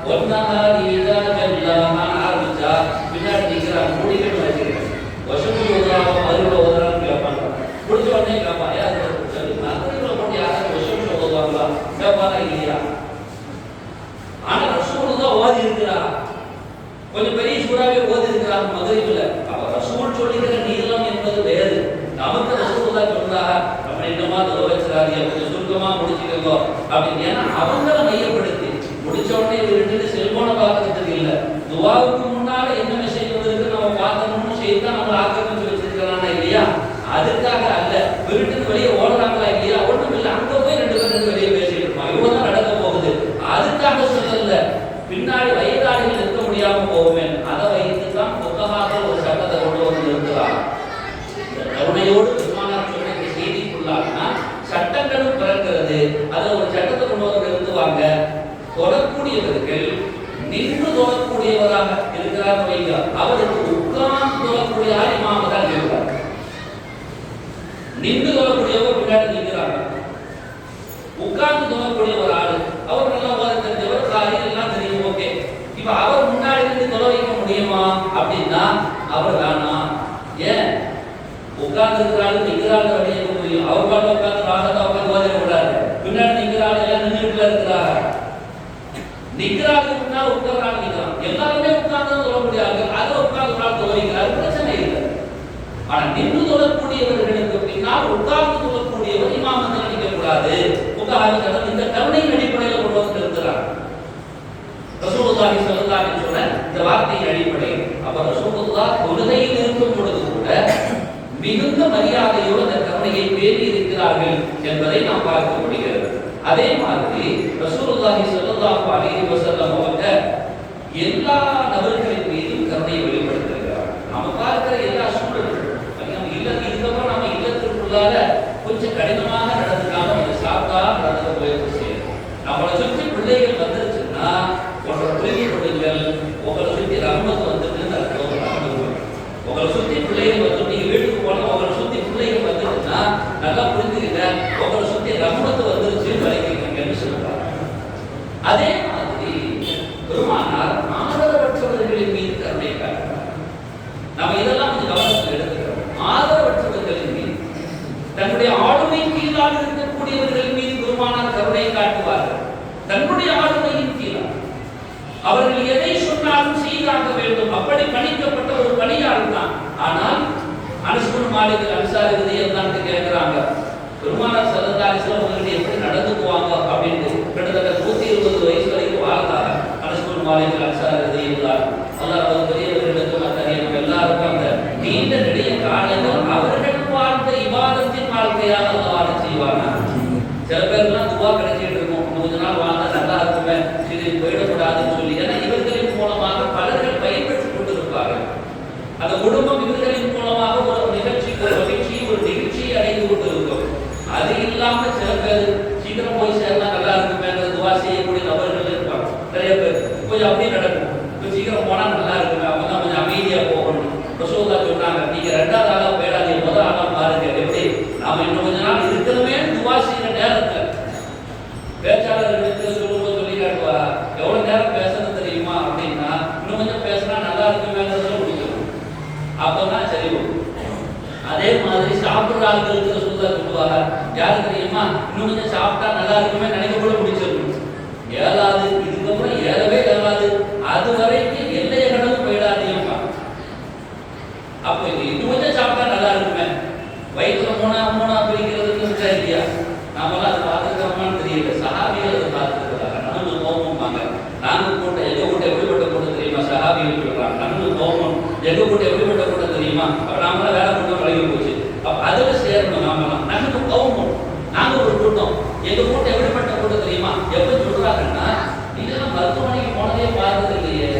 வன்னஹாரி இதா ஜல்லாஹா ஆரம்பிச்சா பின்னாடி நிற்கிறார் முடிக்கணும் வச்சுக்கிறேன். வஷம்ஷி வதுஹாஹா மதுரைக்குள்ள ஓதுறான்னு கேட்பாங்க. முடிச்ச உடனே கேட்பான், யார் மதுரைக்குள்ள போட்டு யாராச்சும் வஷம்ஷி ஓதுவாங்களா கேட்பாங்க இல்லையா? ஆனா ரசூலுல்லாஹ் ஓதி இருக்கிறார், கொஞ்சம் பெரிய சூறாவே ஓதி இருக்கிறார் மதுரைக்குள்ள. அப்ப ரசூல் சொல்லிக்கிற நீளம் என்பது வேறு. நமக்கு ரசூலுல்லாஹ் சொல்றாங்க நம்ம என்னமா தொலை வச்சிடாதீங்க, கொஞ்சம் சுருக்கமா முடிச்சுக்கோ அப்படின்னு. ஏன்னா அவங்கள மையப்படுத்தி முடிச்ச உடனே விட்டுட்டு செல்போனை பார்க்கறதுக்கு இல்லை. துவாவுக்கு முன்னால என்ன மெசேஜ் வந்திருக்கு நம்ம பார்த்தோம்னு செய்து தான் நம்ம ஆக்கிரமிச்சு வச்சிருக்கிறானா இல்லையா? அதுக்காக அல்ல. விருட்டுக்கு வெளியே ஓடுறாங்களா இல்லையா? ஒன்றும் இல்லை, அங்க போய் 2 பேர் வெளியே பேசிட்டு இருப்பான், இவ்வளவுதான் நடக்க போகுது. அதுக்காக சொல்லல, பின்னாடி வயதாளிகள் இருக்க முடியாம போவேன், அதை வைத்து தான் புத்தகாக ஒரு சட்டத்தை கொண்டு வந்து நிறுத்துறாங்க. இந்த கருணையோடு பெருமானார் சொன்ன இந்த செய்திக்குள்ளானா சட்டங்களும் பிறக்கிறது. அதை ஒரு சட்டத்தை கொண்டு வந்து நிறுத்துவாங்க. தொடரக்கூடியவர்கள் நின்று தொடரக்கூடியவராக இருக்கிறார் வைங்க, அவருக்கு உட்கார்ந்து தொடரக்கூடிய இமாம தான் இருக்கிறார். நின்று தொடரக்கூடியவர் பின்னாடி நிற்கிறாங்க. உட்கார்ந்து தொடரக்கூடிய ஒரு ஆளு, அவர் நல்லா ஓத தெரிஞ்சவர், காரியம் எல்லாம் தெரியும், ஓகே. இப்ப அவர் முன்னாடி இருந்து தொலை வைக்க முடியுமா அப்படின்னா அவர் வேணாம். ஏன்? உட்கார்ந்து இருக்கிறாரு நிற்கிறாரு வெளியே முடியும். அவர் பாட்டு உட்கார்ந்து ராகத்தா உட்கார்ந்து ஓதிட கூடாது. பின்னாடி நிற்கிறாரு எல்லாம் நின்றுட்டுல இருக்கிறாரு. நிற்கிறாருக்கு முன்னால் உட்கார்றாங்க நிற்கிறான். எல்லாருமே உட்கார்ந்து தொழ முடியாது. அதை உட்கார்ந்து தொலை வைக்கிறாரு, பிரச்சனை இல்லை. ஆனா நின்று தொழக்கூடியவர்களுக்கு பின்னால் உட்கார்ந்து தொழக்கூடியவர் இமாமத்தில் நிற்க கூடாது. இந்த கருணையின் அடிப்படையில் கொண்டு வந்து நிறுத்துறாங்க. ரசூலுல்லாஹி ஸல்லல்லாஹு அலைஹி வஸல்லம் இந்த வார்த்தையின் அடிப்படையில் அப்ப ரசூலுல்லாஹ் தொழுகையில் இருக்கும் பொழுது கூட மிகுந்த மரியாதையோடு அந்த கருணையை பேணி இருக்கிறார்கள் என்பதை நாம் பார்க்க முடிகிறது. அதே மாதிரி ரசூலுல்லாஹி ஸல்லல்லாஹு அலைஹி வஸல்லம் அவங்க எல்லா நபர்களின் மீதும் கருணை வெளிப்படுத்துகிறார். நாம பார்க்கிற எல்லா சூழலும் இதுக்கப்புறம் நம்ம இல்லத்திற்குள்ளார கொஞ்சம் கடினமாக நடந்துக்காம கொஞ்சம் சாப்பிட்டா நடந்து முயற்சி செய்யணும். நம்மளை சுற்றி பிள்ளைகள் வந்துருச்சுன்னா உங்களை புரிந்து கொள்ளுங்கள், உங்களை சுற்றி ரஹ்மத் வந்துட்டுன்னு அர்த்தம். உங்களை சுற்றி பிள்ளைகள் வந்து நீங்க வீட்டுக்கு போனா உங்களை சுற்றி பிள்ளைகள் வந்துருச்சுன்னா நல்லா புரிஞ்சுக்கிங்க, உங்களை சுற்றி ரஹ்மத் வந்துருச்சுன்னு வரைக்கிறீங்கன்னு சொல்லுவாங்க. அதே மாதிரி பெருமானார் ஆதரவற்றவர்களின் மீது கருணை காட்டுறார். நம்ம இதெல்லாம் கொஞ்சம் கவனத்தில் எடுத்துக்கிறோம். ஆதரவற்றவர்களின் மீது, தன்னுடைய ஆளுமை கீழாக இருக்கக்கூடியவர்களின் மீது பெருமானார் கருணை காட்டுவார்கள். தன்னுடைய ஆளுமையின் கீழாக அவர்கள் எதை சொன்னாலும் செய்தாக வேண்டும், அப்படி பணிக்கப்பட்ட ஒரு பணியாளர் தான். ஆனால் அனஸ் பின் மாலிக் அன்சாரி ரலியல்லாஹு கேட்கிறாங்க, பெருமானார் ஸல்லல்லாஹு அலைஹி வஸல்லம் அவர்கள் எப்படி நடந்துக்குவாங்க அப்படின்னு. கிட்டத்தட்ட 120 வயசு வரைக்கும் வாழ்ந்தாங்க அனஸ் பின் மாலிக் அன்சாரி ரலியல்லாஹு. அல்லாஹ் அவர்களுக்கு மத்தனையும் எல்லாருக்கும் அந்த நீண்ட நெடிய காலங்கள் அவர்கள் வாழ்ந்த இபாதத்தின் வாழ்க்கையாக அல்லாஹ் செய்வாங்க. சில பேர்லாம் துவா கிடைச்சிட்டு இருக்கும், கொஞ்ச நாள் வாழ்ந்தா நல்லா இருக்குமே, இது போயிடக்கூடாதுன்னு சொல்லி. ஏன்னா இவர்களின் மூலமாக பலர்கள் பயன்பெற்றுக் கொண்டிருப்பார்கள். அந்த குடும்பம் இவர்களின் மூலமாக ஒரு நிகழ்ச்சி, ஒரு மகிழ்ச்சி, ஒரு நிகழ்ச்சியை அடைந்து கொண்டிருக்கும். அது இல்லாம சில பேர் சீக்கிரம் போய் சேர்ந்தா நல்லா இருக்குமே துவா செய்யக்கூடிய நபர்கள் இருப்பாங்க. நிறைய பேர் கொஞ்சம் அப்படி நடக்கும், சீக்கிரம் போனா நல்லா இருக்குமே, அவங்க தான் கொஞ்சம் அமைதியா போகணும். ரசூலுல்லாஹ் சொன்னாங்க, நீங்க 2வது ஆளா போயிடாதீங்க, முதல் ஆளா பாருங்க. எப்படி நாம இன்னும் கொஞ்ச நாள் இருக்கணுமே துவா செய்யற நேரத்துல பேச்சாளர்களுக்கு சொல்லும்போது சொல்லி காட்டுவா, எவ்வளவு நேரம் பேசணும் தெரியுமா அப்படின்னா, இன்னும் கொஞ்சம் பேசினா நல்லா இருக்குமேங்கிறதுல முடிக்கணும், அப்பதான் சரி வரும். அதே மாதிரி சாப்பிடுற ஆளுகளுக்கு சொல்லுவாங்க, யாரு தெரியுமா, இன்னும் கொஞ்சம் சாப்பிட்டா நல்லா இருக்குமே நினைக்கப்பட முடிச்சிடணும். ஏழாது, இதுக்கப்புறம் ஏறவே ஏழாது, அது வரைக்கும் எல்லைய கடந்து போயிடாதீங்கப்பா. அப்போ இன்னும் கொஞ்சம் சாப்பிட்டா நல்லா இருக்குமே, வயிற்றுல மூணா பிரிக்கிறதுக்கு இருக்கா இல்லையா, நாமெல்லாம் அதை பார்த்துக்கிறோமான்னு தெரியல. சஹாபிகள் அதை பார்த்துருக்கிறாங்க. நம்மளுக்கு கோபம்பாங்க, நாங்க கூட்ட எங்க கூட்ட எப்படிப்பட்ட கூட்டம் தெரியுமா, சஹாபிகள் சொல்றாங்க. நம்மளுக்கு கோபம் எங்க கூட்ட எப்படிப்பட்ட கூட்டம் தெரியுமா, அப்ப நாமெல்லாம் வேலை கூட்டம் விலகி போச்சு. அப்ப அதுல சேரணும். நாமெல்லாம் நமக்கு கோபம், நாங்க ஒரு கூட்டம், எங்க கூட்டம் எப்படிப்பட்ட கூட்டம் தெரியுமா, எப்படி சொல்றாங்கன்னா, நீங்கெல்லாம் மருத்துவமனைக்கு போனதே பார்த்தது இல்லையே,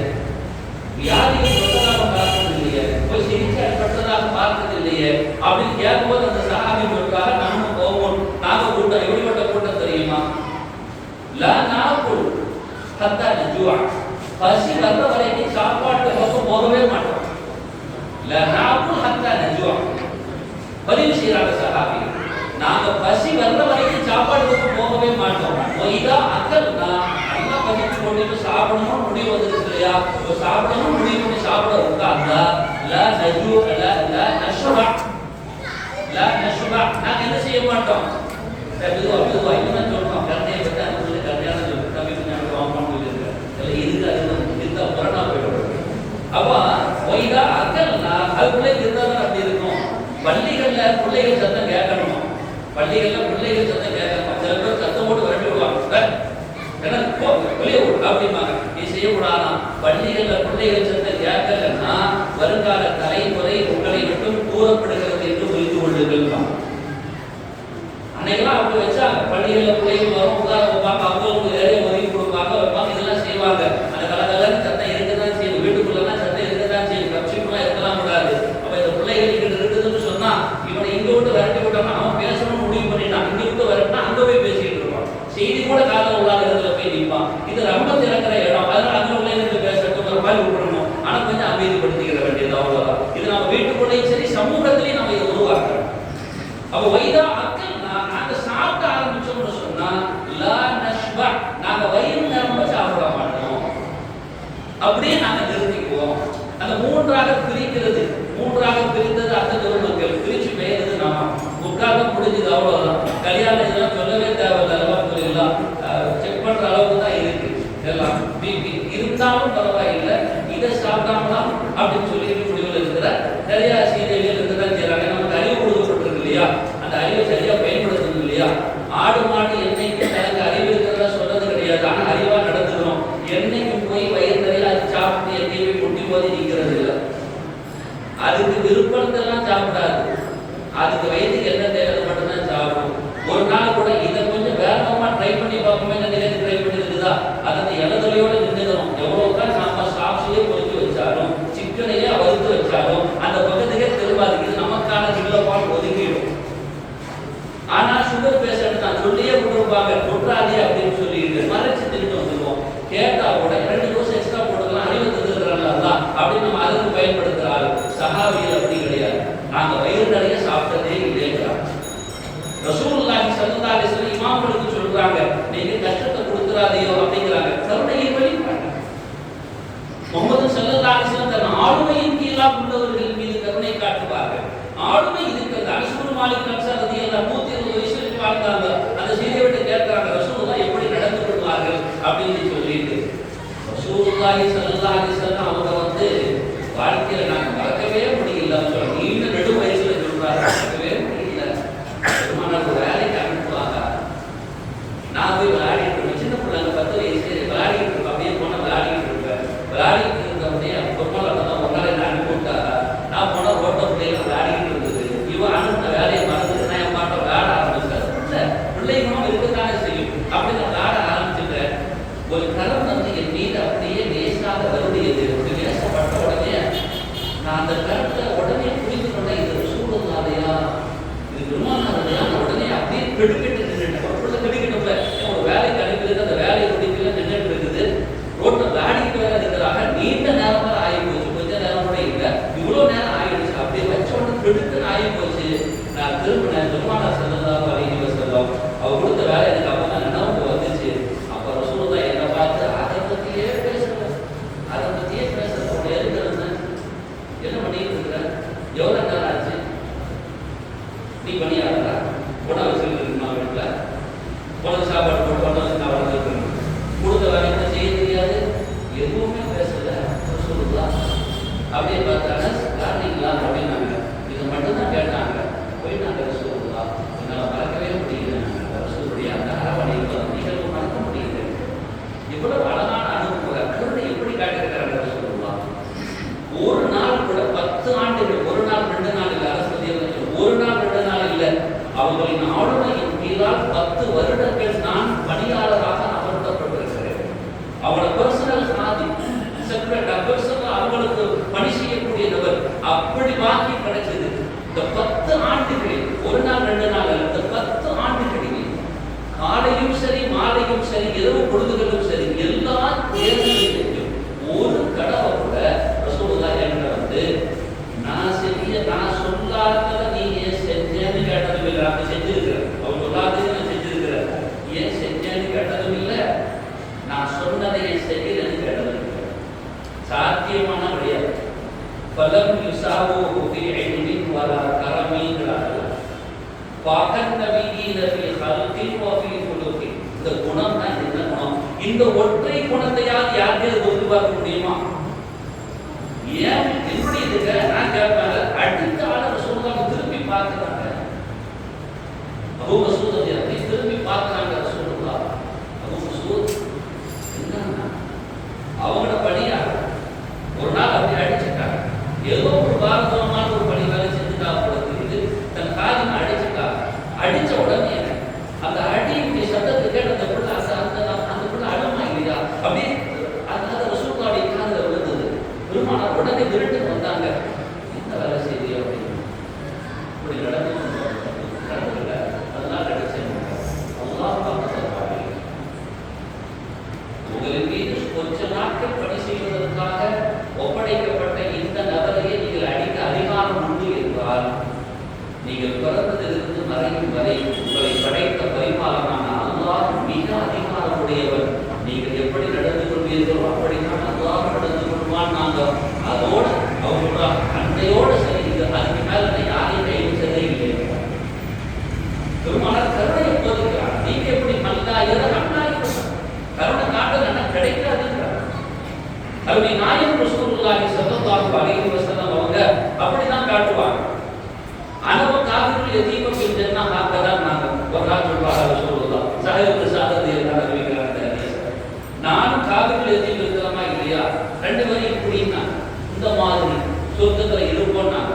வியாதிகள் தொட்டதாக பார்த்தது இல்லையே, போய் சிகிச்சை அடிப்பட்டதாக பார்த்தது இல்லையே அப்படின்னு கேட்கும்போது அந்த சஹாபி சொல்றாங்க, நம்ம கோபம், நாங்க கூட்டம் எப்படிப்பட்ட கூட்டம் தெரியுமா, லா நாகுல் ஹத்தா நஜுஆ, பசி வர்ற வரைக்கும் சாப்பாட்டு பக்கம் போகவே மாட்டோம். லா நாகுல் ஹத்தா நஜுஆ, பதிவு செய்யறாங்க சஹாபி, நாங்க பசி வர்ற வரைக்கும் சாப்பாடு பக்கம் போகவே மாட்டோம். இதா அக்கல்னா நல்லா பசிச்சு கொண்டு சாப்பிடணும் முடிவு வந்துருக்கு இல்லையா, சாப்பிடணும் முடிவு பண்ணி சாப்பிட உட்கார்ந்தா லா நஜுஆ லா நஷ்பா, லா நஷ்பா, நாங்க என்ன செய்ய மாட்டோம். மெதுவா இன்னும் சொல்றோம், கருணையை பற்றி அந்த சொல்லி கல்யாணம் சொல்லி தம்பி கொஞ்சம் வாங்கணும் இல்லை, இதுக்கு அது இருந்தா புறணா போயிடும். அப்ப ஒய்தா அக்கல்னா அதுக்குள்ளே இருந்தாலும் அப்படி இருக்கும். பள்ளிகள்ல பிள்ளைகள் சத்தம் கேட்கணும், பள்ளிகள்ல பிள்ளைகள் சத்தம் கேட்கணும். சில பேர் சத்தம் போட்டு விரட்டி விடுவாங்க, ஏன்னா வெளியே அப்படிம்பாங்க. நீ செய்யக்கூடாதா, பள்ளிகள்ல பிள்ளைகள் சத்தம் கேட்கலன்னா வருங்கால தலைமுறை உங்களை மட்டும் கூறப்படுகிறது என்று புரிந்து கொள்ளுங்கள். அன்னைக்கெல்லாம் அப்படி வச்சாங்க, பள்ளிகளில் பிள்ளைகள் வரும், உட்கார வைப்பாங்க, அவங்களுக்கு நிறைய உதவி கொடுப்பாங்க, வைப்பாங்க, இதெல்லாம் செய்வாங்க. அந்த கலகலன்னு சத்தம் இருக்கதான் செய்யும், வீட்டுக்குள்ளதான் சத்தம் இருக்கதான் செய்யும், கட்சிக்குள்ள இருக்கலாம் கூடாது. அப்ப இந்த பிள்ளைகள் இங்கிட்டு இருக்குதுன்னு சொன்னா இவனை இங்க விட்டு விரட்டி விட்டோம்னா அவன் பேசணும்னு முடிவு பண்ணிட்டான், இங்க விட்டு வரட்டா அங்க போய் பேசிட்டு இருப்பான், செய்தி கூட காலம் உள்ளாத இடத்துல போய் நிற்பான். இது ரொம்ப திறக்கிற இடம், அதனால அங்க பிள்ளைங்களுக்கு பேசட்டும் ஒரு மாதிரி விடணும், ஆனா கொஞ்சம் அமைதிப்படுத்திக்கிற வேண்டியது அவ்வளவுதான். இது நம்ம வீட்டுக்குள்ளேயும் சரி சமூகத்திலையும் நம்ம இதை உருவாக்குறோம். அப்ப வைதா அக்கல் நாங்க சாப்பிட ஆரம்பிச்சோம்னு சொன்னா லா நஷ்பா, நாங்க வயிறு நிரம்ப சாப்பிட மாட்டோம், அப்படியே நாங்க நிறுத்திக்குவோம். அந்த மூன்றாக பிரிக்கிறது, மூன்றாக பிரித்தது அந்த குடும்பங்கள் பிரிச்சு பெயர்றது நாம உட்கார்ந்து முடிஞ்சது அவ்வளவுதான். கல்யாணம் இதெல்லாம் சொல்லவே தேவையில்லை, எல்லாம் செக் பண்ற அளவுக்கு தான் இருக்கு. எல்லாம் இருந்தாலும் பரவாயில்லை, இதை சாப்பிடாமலாம் அப்படின்னு சொல்லி முடிவில் இருக்கிற நிறைய சீதைகள் இருக்குதான் செய்யறாங்க. நமக்கு அறிவு கொடுக்கப்பட்டிருக்கு இல்லையா, அந்த அறிவை சரியா பயன்படுத்தணும் இல்லையா. ஆடு மாடு என்னைக்கும் எனக்கு அறிவு இருக்கிறதா சொல்றது கிடையாது, ஆனா அறிவா நடந்துக்கிறோம். என்னைக்கும் போய் வயிறு நிறைய அது சாப்பிட்டு எங்கேயுமே கொட்டி போதி நிற்கிறது இல்லை. அதுக்கு விருப்பத்தெல்லாம் சாப்பிடாது. அதுக்கு வயதுக்கு என்ன தேவை மட்டும்தான் சாப்பிடும். ஒரு நாள் கூட இதை கொஞ்சம் வேகமா ட்ரை பண்ணி பார்ப்போமே, நிலையில ட்ரை பண்ணி இருக்குதா, அதை அந்த இலதலையோட நின்றுக்கிறோம். எவ்வளவுதான் நாம சாப்பியே பொறிச்சு வச்சாலும் சிக்கனையே வறுத்து வச்சாலும் அந்த பக்கத்துக்கே திரும்பாது. இது நமக்கான சில்லப்பால் ஒதுக்கிடும். ஆனா சுகர் பேஷண்ட் நான் சொல்லியே விட்டுருப்பாங்க, தொற்றாதே அப்படின்னு சொல்லிட்டு மறைச்சு திருட்டு வந்துருவோம். கேட்டா கூட 2 டோஸ் எக்ஸ்ட்ரா போட்டுக்கலாம், அறிவத்து இருக்கிறாங்களா அப்படின்னு நம்ம அதுக்கு பயன்படுத்துறாரு. சஹாபிகள் அப்படி கிடையாது. நாங்க வயிறு நிறைய சாப்பிட்டதே இல்லைங்கிறாங்க. ரசூலுல்லாஹி ஸல்லல்லாஹு அலைஹி வஸல்லம் இமாம்களுக்கு சொல்றாங்க, நீங்க கஷ்டத்தை கொடுத்துறாதையோ அப்படிங்கிறாங்க. கருணையை வெளிப்பாடு. முஹம்மது ஸல்லல்லாஹு அலைஹி வஸல்லம் தன் ஆளுமையின் கீழாக உள்ளவர்கள் மீது கருணை காட்டுவார்கள். ஆளுமை இருக்கிறது. அனஸ் மாலிக் அன்சாரி ரலியல்லாஹு 120 வயசு வரைக்கும் வாழ்ந்தாங்க. அந்த செய்தியை விட்டு கேட்கிறாங்க, ரசூலுல்லாஹ் எப்படி நடந்து கொள்வார்கள் அப்படின்னு சொல்லிட்டு. ரசூலுல்லாஹி ஸல்லல்லாஹு அலைஹி வஸல்லம் அவங்க வாழ்க்கையில நாங்க மறக்கவே முடியல. நீண்ட நெடு வயசுல சொல்றாங்க, மறக்கவே முடியல. பெருமானார் ஒரு வேலைக்கு அனுப்புவாங்க. நான் போய் விளையாடிட்டு இருப்பேன். சின்ன பிள்ளைங்க 10 வயசு விளையாடிட்டு இருப்பேன். அப்படியே போன விளையாடிட்டு இருப்பேன். விளையாடிட்டு இருந்தவனே பெருமாள் தான் ஒரு நாள் என்ன அனுப்பி விட்டாங்க. நான் போன ரோட்ட பிள்ளைங்க விளையாடிட்டு இருந்தது. இவன் அனுப்பின வேலையை மறந்துட்டு நான் என் பாட்டை விளையாட ஆரம்பிச்சேன். பிள்ளைங்களும் இருக்கத்தானே செய்யும். அப்படி நான் விளையாட ஆரம்பிச்சுட்டேன். ஒரு கரம் என் மீது அப்படியே லேசாக வருடியது. நேசப்பட்ட உடனே நான் அந்த கருத்தை உடனே புரிந்து கொண்டேன். இது ரசூலுல்லாஹ்லையா, இது பெருமானார்லையா? உடனே அப்படியே கெடுக்கிட்டு நின்றுட்டேன். ஒரு பிள்ளை கெடுக்கிட்டப்ப ஒரு வேலைக்கு அனுப்பிடுது. அந்த வேலையை முடிக்கல நின்றுட்டு இருக்குது. ரோட்டை விளையாடிட்டு வேற இருக்கிறாங்க. நீண்ட நேரம் வரை ஆகி போச்சு. கொஞ்ச நேரம் கூட இல்லை, இவ்வளவு நேரம் ஆயிடுச்சு. அப்படியே வச்ச உடனே கெடுக்குன்னு ஆகி போச்சு. நான் திரும்பினேன். பெருமானார் ஸல்லல்லாஹு அலைஹி வஸல்லம் அவர் கொடுத்த வேலை எனக்கு அப்பதான் நினைவு வந்துச்சு. அப்ப ரசூலுல்லாஹ் என்னை பார்த்து அதை பத்தியே பேசுறேன், அதை பத்தியே பேசுறேன். என்ன பண்ணிட்டு இருக்கிற? எவ்வளவு நேரம் ஆச்சு? நீ பண்ணியாடுறா? உணவு வச்சுருக்கா வீட்டுல? உனக்கு சாப்பாடு போட்டு உணவு வச்சு நான் வளர்ந்துருக்கணும். கொடுத்த வேலைக்கு செய்ய தெரியாது, எதுவுமே பேசல. ரசூலுல்லாஹ் அப்படியே பார்த்தாங்க, காரணீங்களா அப்படின்னாங்க. இதை மட்டும்தான் கேட்டாங்க. போயிட்டாங்க. ரசூலுல்லாஹ் என்னால் மறக்கவே முடியல. ரசூலுடைய அந்த அரவணைப்பு நிகழ்வு மறக்க முடியல. இவ்வளவு அழகான அனுபவம் கருணை எப்படி காட்டியிருக்கிறாங்க ரசூலுல்லாஹ். ஒரு நாள் கூட 10 ஆண்டுகள், ஒரு நாள் 2 நாள் இல்லை. அரசு ஒரு நாள் 2 நாள் இல்லை. அவர்களின் ஆளுமையின் கீழால் 10 வருடங்கள் நான் பணியாளராக அமர்த்தப்பட்டிருக்கிறேன். அவங்களோட பர்சனல் சாதி அவங்களுக்கு பணி செய்யக்கூடிய நபர் அப்படி வாங்கி கிடைச்சது. இந்த 10 ஆண்டுகளில் ஒரு நாள் 2 நாள் அல்ல, இந்த 10 ஆண்டுகளில் காலையும் சரி மாலையும் சரி இரவு பொழுதுகளும் சரி எல்லா தேர்தலிலும் ஒரு கடவை கூட ரசூலுல்லாஹ் என்கிட்ட நான் சொல்லாததை நீ ஏன் செஞ்சேன்னு கேட்டதும் இல்லை. அப்படி செஞ்சிருக்கிறேன். அவர் சொல்லாததை நான் செஞ்சிருக்கிறேன். ஏன் செஞ்சேன்னு கேட்டதும் இல்லை. நான் சொன்னதை ஏன் செய்யலன்னு கேட்டதும் இல்லை. சாத்தியமான கிடையாது. பலம் யுசாவோ ஃபீ இல்மின் வலா கரமிங்கிறார்கள். ஃபகன் நபியீன ஃபீ ஹல்கின் வ ஃபீ குலுகின். இந்த குணம் தான் என்ன குணம்? இந்த ஒற்றை குணத்தையாவது யாருக்காவது ஒத்து பார்க்க முடியுமா? ஏன் எப்படி இதுக்கு நான் கேட்பேன். அடுத்த ஆள ரசூலுல்லாஹ் திரும்பி பார்க்கிறாங்க. அபூ மஸ்ஊத் அப்படி திரும்பி பார்க்கிறாங்க ரசூலுல்லாஹ். அபூ மஸ்ஊத் என்னன்னா அவங்களோட பணியா ஒரு நாள் அப்படி அடிச்சுட்டாங்க. ஏதோ ஒரு பாரதமான ஒரு பணி வேலை செஞ்சுட்டா போடுறது. தன் காதில் அடிச்சுட்டா. அடிச்ச உடனே அந்த அடியுடைய சத்தத்தை கேட்டு அந்த பிள்ளை அந்த பிள்ளை அடமா இல்லையா அப்படியே அந்த ரசூலுல்லாஹ்வுடைய காதுல விழுந்தது. பெருமானார் உடனே விரட்டு வந்தாங்க. இந்த வேலை செய்தி அப்படின்னு இப்படி நடந்து நடக்கல. அதனால நடிச்சேன். அல்லாஹ் பார்த்தாங்க. உங்களின் மீது கொஞ்ச நாட்கள் பணி செய்வதற்காக ஒப்படைக்கப்பட்ட இந்த நபரையே நீங்கள் அடிக்க அதிகாரம் உண்டு என்றால், நீங்கள் பிறந்ததிலிருந்து மறையும் வரை உங்களை படைத்த பரிமாறனான அல்லாஹ் மிக அதிகாரம் உடையவர். நீங்கள் எப்படி நடந்து கொள்வீர்களோ அப்படித்தான் அல்லாஹ் நடந்து கொள்வான். நாங்கள் அதோட அவங்க அன்னையோட சரி, அதுக்கு மேல யாரையும் கைவிச்சதே இல்லை. பெருமானார் கருணை போதுக்கிறார். நீங்க எப்படி கருணை காட்டலன்னா கிடைக்காதுங்கிறார். கருணை நாயகம் ரசூலுல்லாஹி ஸல்லல்லாஹு அலைஹி வஸல்லம் அவங்க அப்படிதான் காட்டுவாங்க. அனவ காஃபிருல் யதீம ஃபில் ஜன்னah ஹாகதான் நாங்க ஒரு நாள் சொல்வாங்க ரசூலுல்லாஹ். ஸஹீஹ் ஸாதத் எல்லாம் அறிவிக்கிறாங்க. நான் காஃபிருல் யதீம் இருக்கிறமா இல்லையா, 2 பேரும் இப்படின்னா இந்த மாதிரி சொர்க்கத்துல இருப்போம். நாங்க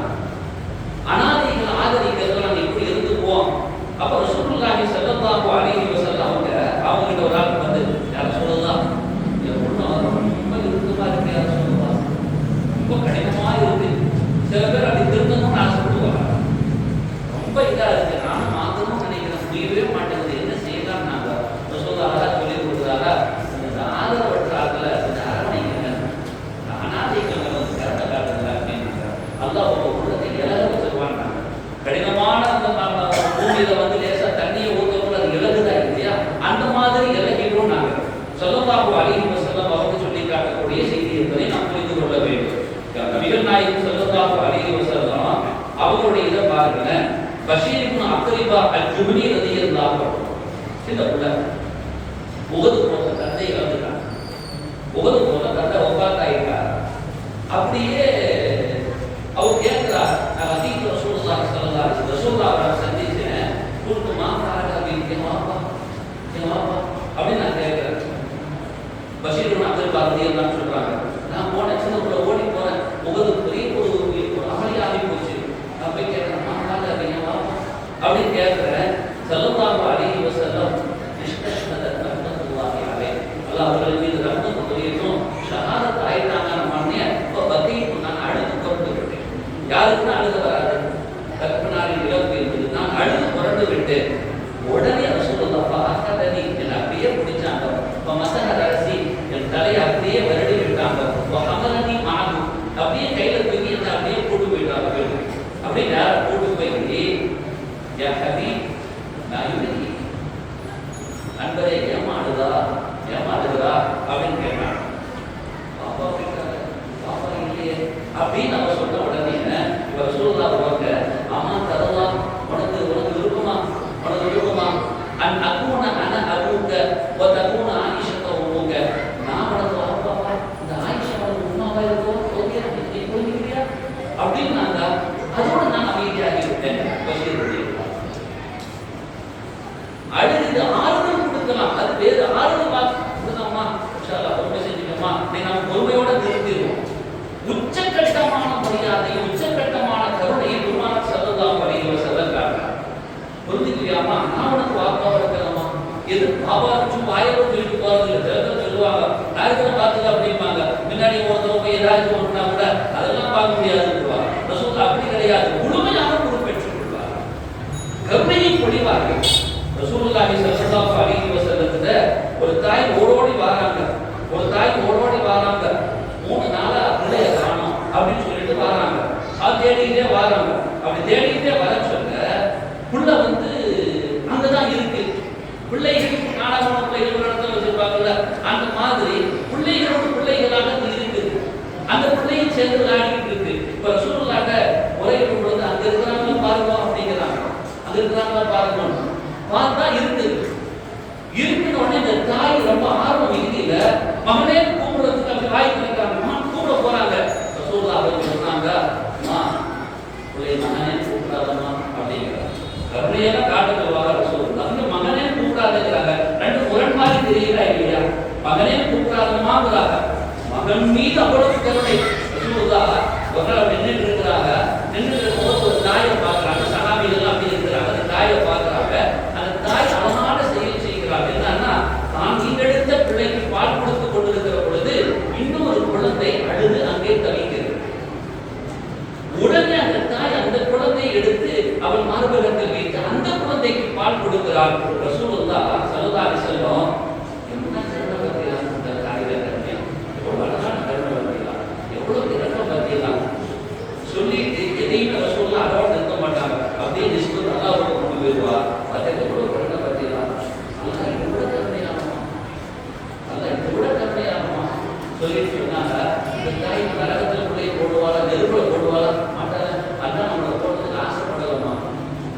நாயகம் ஸல்லல்லாஹு அலைஹி வஸல்லம் அவங்களுடைய இதை பாருங்க. பஷீர் இப்னு அக்ரிபா அல்-ஜுஹ்னி ரலியல்லாஹு அன்ஹு இந்த புள்ள உஹது போற தந்தை இறந்துட்டாங்க. உஹது போற தந்தை வஃபாத் ஆயிட்டார். அப்படியே அவர் கேட்கிறார், நான் ஹதீஸ் ரசூலுல்லாஹி ஸல்லல்லாஹு அலைஹி வஸல்லம் ரசூலுல்லாஹ் சந்திச்சேன், குல்து மா ஃபஅல பிகி வாப்பா அப்படின்னு நான் கேட்கிறேன். பஷீர் இப்னு அக்ரிபா ரலியல்லாஹு சொல்றாங்க, நான் போனேன், சின்ன புள்ள ஓடி போறேன், உஹது பெரிய ஒரு அமளியாகி போச்சு. நான் போய் கேட்கிறேன், மா ஃபஅல பிகி வாப்பா அப்படின்னு கேட்கிறேன். ஸல்லல்லாஹு அலைஹி வஸல்லம் இஷ்தஷ்ஹதத் ரஹ்மத்துல்லாஹி அலைஹி அல்லாஹ் அவர்கள் மீது ரஹ்மத் புரியட்டும், ஷஹாதத் ஆயிட்டாங்க. நம்ம இப்போ பக்கீத் நான் அழுது புரண்டு விட்டேன். யாருக்குன்னா அழுது வராது, கற்பனாரின் இழப்பு என்பது நான் அழுது புரண்டு விட்டேன். உடனே ரசூலுல்லாஹ் ஃபஅஹதனி என்னை அப்படியே பிடிச்சாங்க. இப்போ மசஹ ரஸி என் தலையை அப்படியே வருடி விட்டாங்க. ஹமலனி மாது அப்படியே கையில தூக்கி என்னை அப்படியே போட்டு போயிட்டாங்க. அப்படியே நேரம் போட்டு போய் யா ஹபீப் நாயுனி நண்பரே ஏமாடுதா அப்படின்னு கேட்டாங்க. பாப்பா கேட்டாங்க, பாப்பா இல்லையே அப்படின்னு அவர் சொன்ன உடனே இப்ப ரசூலுல்லாஹ் சொல்றாங்க, ஆமா தரவா, உனக்கு விருப்பமா அன் அகூன அன அபூக வ தகூன ஆயிஷா உம்முக, நான் உனக்கு பாப்பா, இந்த ஆயிஷா உனக்கு உம்மாவா இருக்கோ ஓகே நீ புரிஞ்சுக்கிறியா அப்படின்னு நாங்க அதோட நான் அமைதியாகி விட்டேன். அழுது ஆறுதல் கொடுக்கலாம், அது வேறு ஆறுதல் கொடுக்கலாமா, ரொம்ப செஞ்சுக்கமா, நம்ம பொறுமையோட திருத்திடுவோம். உச்சக்கட்டமான மரியாதை, உச்சக்கட்டமான கருணையை பெருமானார் ஸல்லல்லாஹு அலைஹி வஸல்லம் காட்டுறாங்க. புரிஞ்சுக்கலாமா, நான் உனக்கு வாப்பாவா இருக்கலாமா, எது பாபா வாயோட சொல்லிட்டு போறது இல்லை. சொல்லுவாங்க நாயகனை பார்த்துக்க அப்படிம்பாங்க, முன்னாடி ஒருத்தவங்க போய் ஏதாவது ஒன்றுனா கூட அதெல்லாம் பார்க்க முடியாதுன்னு ரசூலுல்லாஹ் அப்படி கிடையாது, முழுமையாக பொறுப்பேற்றுக் கொள்வார், கருணையை பொழிவார்கள். ரசூலுல்லாஹி ஸல்லல்லாஹு அலைஹி வஸல்லத்துல ஒரு தாய் ஓடோடி வராங்க, 3 நாளா பிள்ளைய காணோம் அப்படின்னு சொல்லிட்டு வராங்க. அது தேடிக்கிட்டே வராங்க. அப்படி தேடிக்கிட்டே வர சொல்ல புள்ள அங்கதான் இருக்கு. பிள்ளைகள் காணாம பிள்ளைகள் இடத்துல வச்சிருப்பாங்கல்ல, அந்த மாதிரி பிள்ளைகளாக இருக்கு. அந்த பிள்ளையும் சேர்ந்து விளையாடிட்டு இருக்கு. இப்ப ரசூலுல்லாஹ் உரையிடும் பொழுது அங்க இருக்கிறாங்களா பாருங்க அப்படிங்கிறாங்க. அங்க இருக்கிறாங்களா பாருங்க, பார்த்தா இருக்குன்னு உடனே இந்த தாய் ரொம்ப ஆர்வம் மிகுதியில மகனே கூப்பிடுறதுக்கு அப்படி வாய் திறக்கிறாங்க. மகன் கூப்பிட போறாங்க. ரசூலுல்லாஹ் அவர்கள் சொன்னாங்க, அம்மா பிள்ளை மகனே கூப்பிடாதம்மா அப்படிங்கிறாங்க. கருணையெல்லாம் காட்டுவாங்க ரசூலுல்லாஹ். அந்த மகனே கூப்பிடாதுங்கிறாங்க. ரெண்டு முரண்மாறி தெரியுதா இல்லையா? மகனே கூப்பிடாதம்மாங்கிறாங்க. மகன் மீது அவ்வளவு கருணை. ரசூலுல்லாஹ் ஒரு நின்றுட்டு இருக்கிறாங்க. நின்றுட்டு இருக்கும்போது ஒரு தாயை பார்க்குறாங்க. சஹாபிகள் அப்படி இருக்கிறாங்க. அந்த தாயை பார்க்குறாங்க. அந்த தாய் அழகான செயல் செய்கிறாங்க. என்னன்னா, தான் ஈண்டெடுத்த பிள்ளைக்கு பால் கொடுத்து கொண்டிருக்கிற பொழுது இன்னும் ஒரு குழந்தை அழுது அங்கே தவிக்கிறது. உடனே அந்த தாய் அந்த குழந்தையை எடுத்து அவள் மார்பகத்தில் வைத்து அந்த குழந்தைக்கு பால் கொடுக்கிறார். ரசூலுல்லாஹ் ஸல்லல்லாஹு அலைஹி வஸல்லம் என்ன கருணை பத்தியெல்லாம் இந்த தாயில கருணை, எவ்வளவு அழகான கருணை பத்தியெல்லாம், எவ்வளவு இரக்கம் பத்தியெல்லாம் சொல்லிட்டு எதையுமே ரசூலுல்லாஹ் அதோட நிறுத்த மாட்டாங்க. அப்படியே நிஸ்பத் அல்லாஹ்வோட கொண்டு போயிடுவா. அதை எவ்வளவு கருணை பத்தியெல்லாம், அல்லாஹ் எவ்வளவு கருணையானமா, அல்லாஹ் எவ்வளவு கருணையானமா சொல்லிட்டு சொன்னாங்க. இந்த தாய் நரகத்தில் பிள்ளையை போடுவாளா, நெருப்புல போடுவாளா, மாட்டாங்க. அதான் நம்மளை போடுறதுக்கு ஆசைப்படலாமா,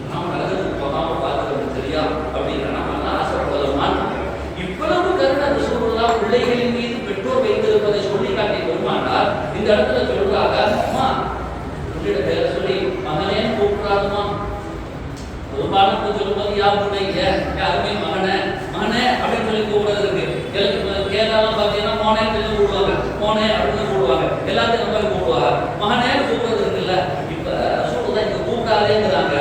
நாம நரகத்துக்கு போகாம பார்த்துக்கிறது சரியா அப்படிங்கிற நம்ம ஆசைப்படலாமான்னு இவ்வளவு கருணை ரசூலுல்லாஹ் பிள்ளைகளின் மீது பெற்றோர் வைத்திருப்பதை சொல்லி காட்டி பெருமானார் இந்த இடத்துல சொல்றாங்க, அம்மா உன்னிட பேரை சொல்லி மகனே கூப்பிடாதுமா. பெரும்பாலும் சொல்லும்போது யாருடைய யாருமே மகனே அப்படின்னு சொல்லி கூப்பிடுறது இருக்கு. கேரளாலாம் பார்த்தீங்கன்னா மோனே சொல்லி கூப்பிடுவாங்க, மோனே அப்படின்னு கூப்பிடுவாங்க. எல்லாத்தையும் நம்ம கூப்பிடுவாங்க, மகனே கூப்பிடுறது இருக்குல்ல. இப்ப ரசூலுல்லாஹ் இங்க கூப்பிடாதேங்கிறாங்க.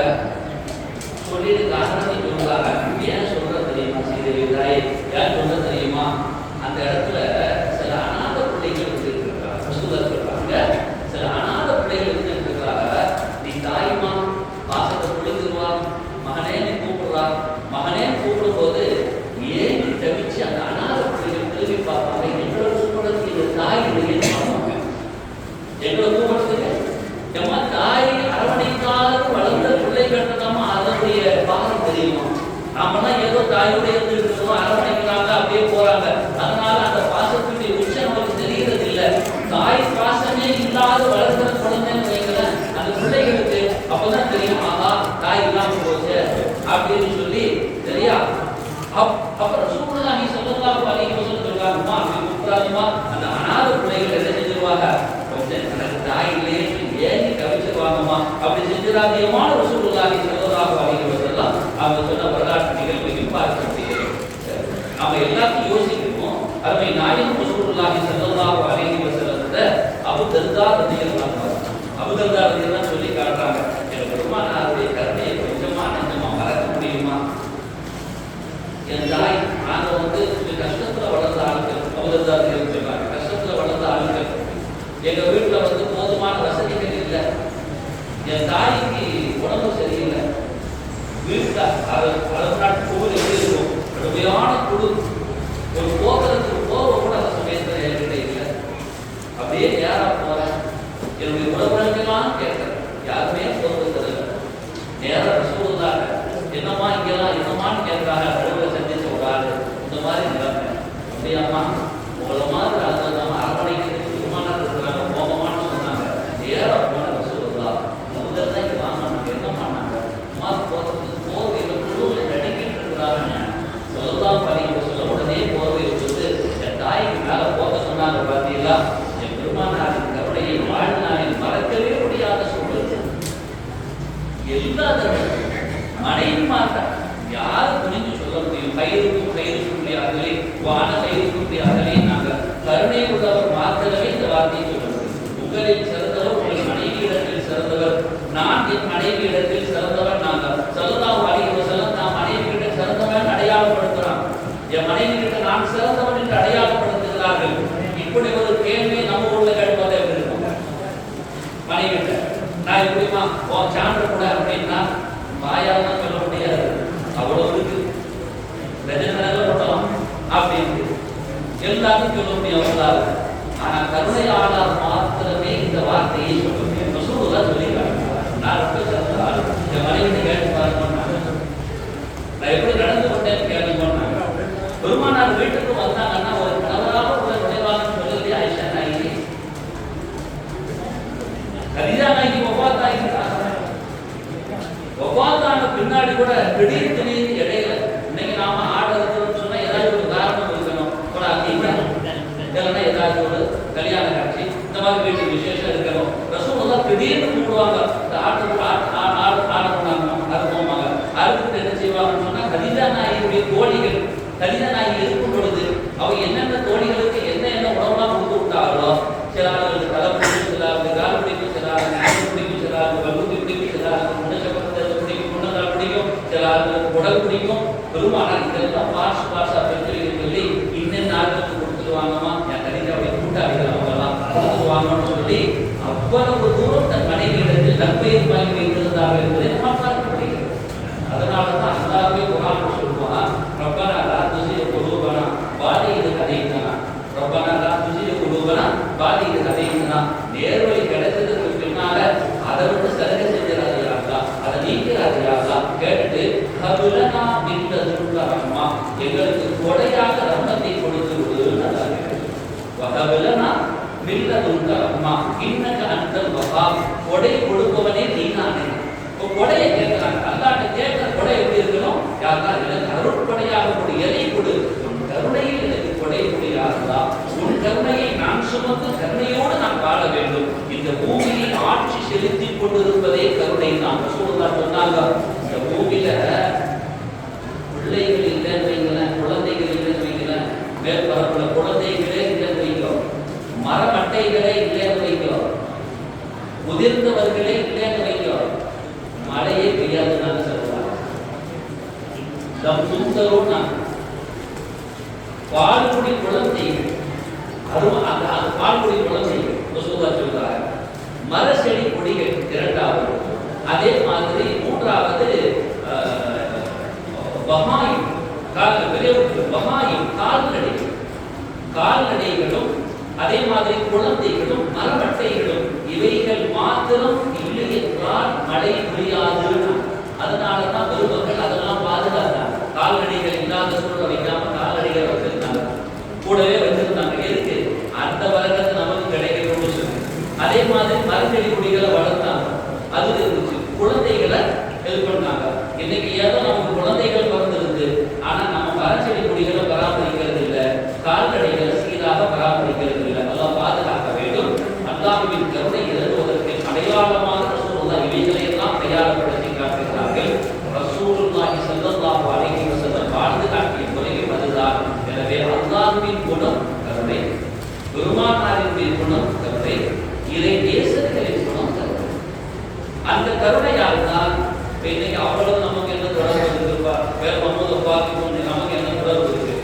சொல்லிட்டு காரணத்தை சொல்றாங்க. ஏன் சொல்றது தெரியுமா? சீதையை ஏன் சொல்றது தெரியுமா? அந்த இடத்துல சில அநாத பிள்ளைகள் இருக்காங்க. ரசூலுல்லாஹ் சொல்றாங்க, சில அநாத பிள்ளைகள் இருக்காங்க. நீ தாய்மா பாசத்தை பொழுதுவா, மகனே நீ கூப்பிடுறா. மகனே கூப்பிடும் போது ஏன் நீ தவிச்சு அந்த அநாத பிள்ளைகள் திரும்பி பார்ப்பாங்க. எங்களை கூப்பிடறதுக்கு தாய் இல்லைன்னு பார்ப்பாங்க. எங்களை கூப்பிடறதுக்கு எம்மா தாய் அரவணைக்காக வளர்ந்த பிள்ளை கட்டதாமா அதனுடைய பாகம் தெரியுமா? நாமெல்லாம் ஏதோ தாயோட இருந்துருக்கோம், அரவணைக்கிறாங்க, அப்படியே போறாங்க. அதனால அந்த பாசத்துடைய உச்சம் நமக்கு தெரிகிறது இல்லை. தாய் பாசமே இல்லாத வளர்க்கிற கவலைப்படாதமா, அந்த அனாத பிள்ளைகள் என்ன செஞ்சிருவாங்க, கொஞ்சம் எனக்கு தாய் இல்லையே ஏங்கி கவிச்சிருவாங்கம்மா, அப்படி செஞ்சிடாதியமான ரசூலுல்லாஹி ஸல்லல்லாஹு அலைஹி வஸல்லம் அவங்க சொன்ன வரலாற்று நிகழ்வையும் பார்க்க முடியும். நாம எல்லாத்தையும் யோசிக்கணும். அருமை நாயகம் ரசூலுல்லாஹி ஸல்லல்லாஹு அலைஹி வஸல்லம்ல அபூ தர்தா ரலியல்லாஹு அன்ஹு, அபூ தர்தா ரலியல்லாஹு சொல்லி காட்டுறாங்க, எனக்கு பெருமானாருடைய கருணையை கொஞ்சமா நெஞ்சமா மறக்க முடியுமா? என் தாய் நாங்க கொஞ்சம் கஷ்டத்துல வளர்ந்த ஆட்கள், அபூ தர்தா ரலியல்லாஹு சொல்றாங்க, கஷ்டத்துல வளர்ந்த ஆட்கள், எங்க வீட்டுல போதுமான வசதிகள் இல்லை, என் தாய்க்கு உடம்பு சரியில்லை, வீட்டுல நாட்டு குழு எப்படி இருக்கும், கடுமையான குழு, ஒரு போக்குறதுக்கு போக கூட அந்த சமயத்தில் என்கிட்ட இல்லை. அப்படியே நேரா போறேன், என்னுடைய உறவுகளுக்கெல்லாம் கேட்கிறேன், யாருமே போக்குறதில்லை. நேரம் ரசூலுல்லாஹ் என்னம்மா இங்கெல்லாம் என்னம்மான்னு கேட்கிறாங்க. கடவுளை சந்திச்ச ஒரு ஆள் இந்த மாதிரி நிலைமை, அப்படியாம்மா உங்களை மாதிரி அதுதான் அரவணைக்கு திருமணம் இருக்கிறாங்க, கோபமானு சொன்னாங்க. நேரம் போன ரசூலுல்லாஹ் முதல்ல தான் இங்கே வாங்கினாங்க. என்ன பண்ணாங்க, அம்மா போகிறதுக்கு போர்வையில் குழுவில் நடிக்கிட்டு இருக்கிறாங்க. சொல்லலாம் பதிவு சொல்ல உடனே போர்வையில் வந்து என் தாய்க்கு மேலே போக சொன்னாங்க. பார்த்தீங்களா, என் பெருமானாரின் கருணையை வாழ்நாளில் மறக்கவே முடியாத சூழல். எல்லா மனைவி மாற்றம் யாரு புரிஞ்சு சொல்ல முடியும்? கயிறுக்கும் முடியாதே, வான கயிறுக்கும் முடியாதே. நாங்கள் கருணை உள்ளவர் மாத்திரமே இந்த வார்த்தையை சொல்ல முடியும். உங்களில் சிறந்தவர் உங்கள் மனைவியிடத்தில் சிறந்தவர், நான் என் மனைவியிடத்தில் சிறந்தவர். நாங்கள் ஸல்லல்லாஹு அலைஹி வஸல்லம் நாம் மனைவியிட சிறந்தவன் அடையாளப்படுத்துகிறான். என் மனைவி கிட்ட நான் சிறந்தவன் என்று அடையாளப்படுத்துகிறார்கள். இப்படி ஒரு கேள்வி நம்ம ஊர்ல கேட்பதே இருக்கும். மனைவி நான் எப்படிமா சான்று கூட அப்படின்னா வாயால் தான் சொல்ல முடியாது, அவ்வளவு இருக்கு, ரஜனங்கள் பண்ணலாம் அப்படின்னு எல்லாத்தையும் சொல்ல முடியாது. ஆனா கருணையாளர் மாத்திரமே இந்த வார்த்தையை சொல்ல முடியும். ரசூலுல்லாஹ் சொல்லியிருக்காங்க, நான் ரொம்ப சிறந்த ஆள், என் மனைவி கேட்டு பாருங்க, நான் எப்படி நடந்து கொண்டேன்னு கேள்வி சொன்னாங்க. பெருமானார் வீட்டுக்கு வந்தாங்கன்னா ஒரு கணவராக உள்ள நுழைவாங்கன்னு சொல்லலையே ஆயிஷா நாயகி. கதீஜா நாயகி ஒவ்வாதான பின்னாடி கூட திடீர் இடையில இன்னைக்கு நாம ஆடுறதுன்னு சொன்னா ஏதாவது ஒரு காரணம் இருக்கணும், ஒரு அதிகம் இல்லைன்னா ஏதாவது ஒரு கல்யாண காட்சி இந்த மாதிரி வீட்டு விசேஷம் இருக்கணும். ரசூலுல்லாஹ் திடீர்னு கூடுவாங்க, இந்த ஆட்டுக்கு ஆட போனாங்க, அறுப்போமாங்க. அறுத்துட்டு என்ன செய்வாங்கன்னு சொன்னா கதீஜா நாயகியுடைய தோழிகள், கதீஜா நாயகி இருக்கும் பொழுது அவங்க என்னென்ன தோழிகளுக்கு என்ன உணவுலாம் கொடுத்து விட்டாங்களோ, சில ஆளுகளுக்கு தலை பிடிக்கும், சில ஆளுக்கு கால் பிடிக்கும், சில ஆளுக்கு பிடிக்கும், சில ஆளுக்கு வலுத்தி பிடிக்கும், சில ஆளுக்கு சில ஆளுக்கு உடல் பிடிக்கும். பெருமானார் இதெல்லாம் பாசா பெற்று சொல்லி இன்னும் நாளுக்கு கொடுத்துருவாங்கம்மா, என் கடிதாவுடைய கூட்டாளிகள் அவங்கெல்லாம் கொடுத்துருவாங்கன்னு சொல்லி அவ்வளவு தூரம் தன் மனைவியிடத்தில் நற்பெயர் வாங்கி வைத்திருந்தார்கள் என்பதை நம்ம பார்க்க முடிகிறது. அதனாலதான் அல்லாஹ்வே குர்ஆனில் சொல்லுவான், ரப்பனா லா துஸிக் குலூபனா பாத இத் ஹதைதனா, ரப்பனா லா துஸிக் குலூபனா பாத இத் ஹதைதனா. நேர்வழி கிடைச்சதுக்கு பின்னால அதை விட்டு சலுகை செஞ்சிடாது யாருக்கா, அதை நீக்கிறாது யாருக்கா கேட்டுட்டு ஹபுலனா மின்லதுன்க ரஹ்மா, எங்களுக்கு கொடையாக ரஹ்மத்தை கொடுத்து விடுன்னு அல்லாஹ் கேட்கிறார். வஹபுலனா மின்லதுன்க ரஹ்மா இன்னக அன்தல் வஹாப், கொடை கொடுப்பவனே நீதானே. கொடையை கேட்கிறாங்க, அல்லாஹ்ட்ட கேட்கிற கொடை எப்படி இருக்கணும்? யாருக்கா எனக்கு அருட்கொடையாக ஒரு எதை கொடு, உன் கருணையில் எனக்கு கொடை முடியாதா, உன் கருணையை நான் சுமந்து கருணையோடு நான் வாழ வேண்டும். இந்த பூமியில் ஆட்சி செலுத்தி கொண்டிருப்பதே கருணை தான். ரசூலுல்லாஹ் சொன்னாங்க, இந்த பூமியில பிள்ளைகள் இல்லைன்னு வைங்களேன், குழந்தைகள் இல்லைன்னு வைங்களேன், மேற்பரப்புல குழந்தைகளே இல்லைன்னு வைங்களோம், மரமட்டைகளே இல்லைன்னு வைங்களோம், முதிர்ந்தவர்களே இல்லைன்னு வைங்களோம், மழையே பெய்யாதுன்னு சொல்லுவாங்க. பால்குடி குழந்தைகள், அதுவும் பால்குடி குழந்தைகள் சொல்றாங்க. மர செடி கொடிகள் இரண்டாவது, அதே மாதிரி மூன்றாவது பஹாயிம், பஹாயிம் கால்நடைகளும் அதே மாதிரி குழந்தைகளும் மரமட்டைகளும் இவைகள் மாத்திரம் இல்லை என்றால் மழை புரியாது. அதனாலதான் பெருமக்கள் அதெல்லாம் பாதுகாத்தாங்க. கால்நடைகள் இல்லாத சூழல் வைக்காம கால்நடைகள் வச்சிருந்தாங்க, கூடவே வச்சிருந்தாங்க. எதுக்கு? அந்த வழக்கத்தை நமக்கு கிடைக்கணும்னு சொல்லி. அதே மாதிரி மரச்செடி கொடிகளை வளர்த்தாங்க, அது இருந்துச்சு. குழந்தைகளை இது பண்ணாங்க. இன்னைக்கு ஏதோ நமக்கு குழந்தைகள் பிறந்திருக்கு, ஆனா நம்ம மரச்செடி கொடிகளை பராமரிக்கிறது இல்லை, கால்நடைகளை சீராக பராமரிக்கிறது அல்லாஹ்வின் குணம் கருணை, பெருமானாரினுடைய குணம் கருணை, இறை நேசர்களின் குணம் கருணை. அந்த கருணையால் தான் இன்னைக்கு அவ்வளவு நமக்கு என்ன தொடர்பு இருக்குப்பா, வேற மம்மூத பார்த்து நமக்கு என்ன தொடர்பு இருக்கு.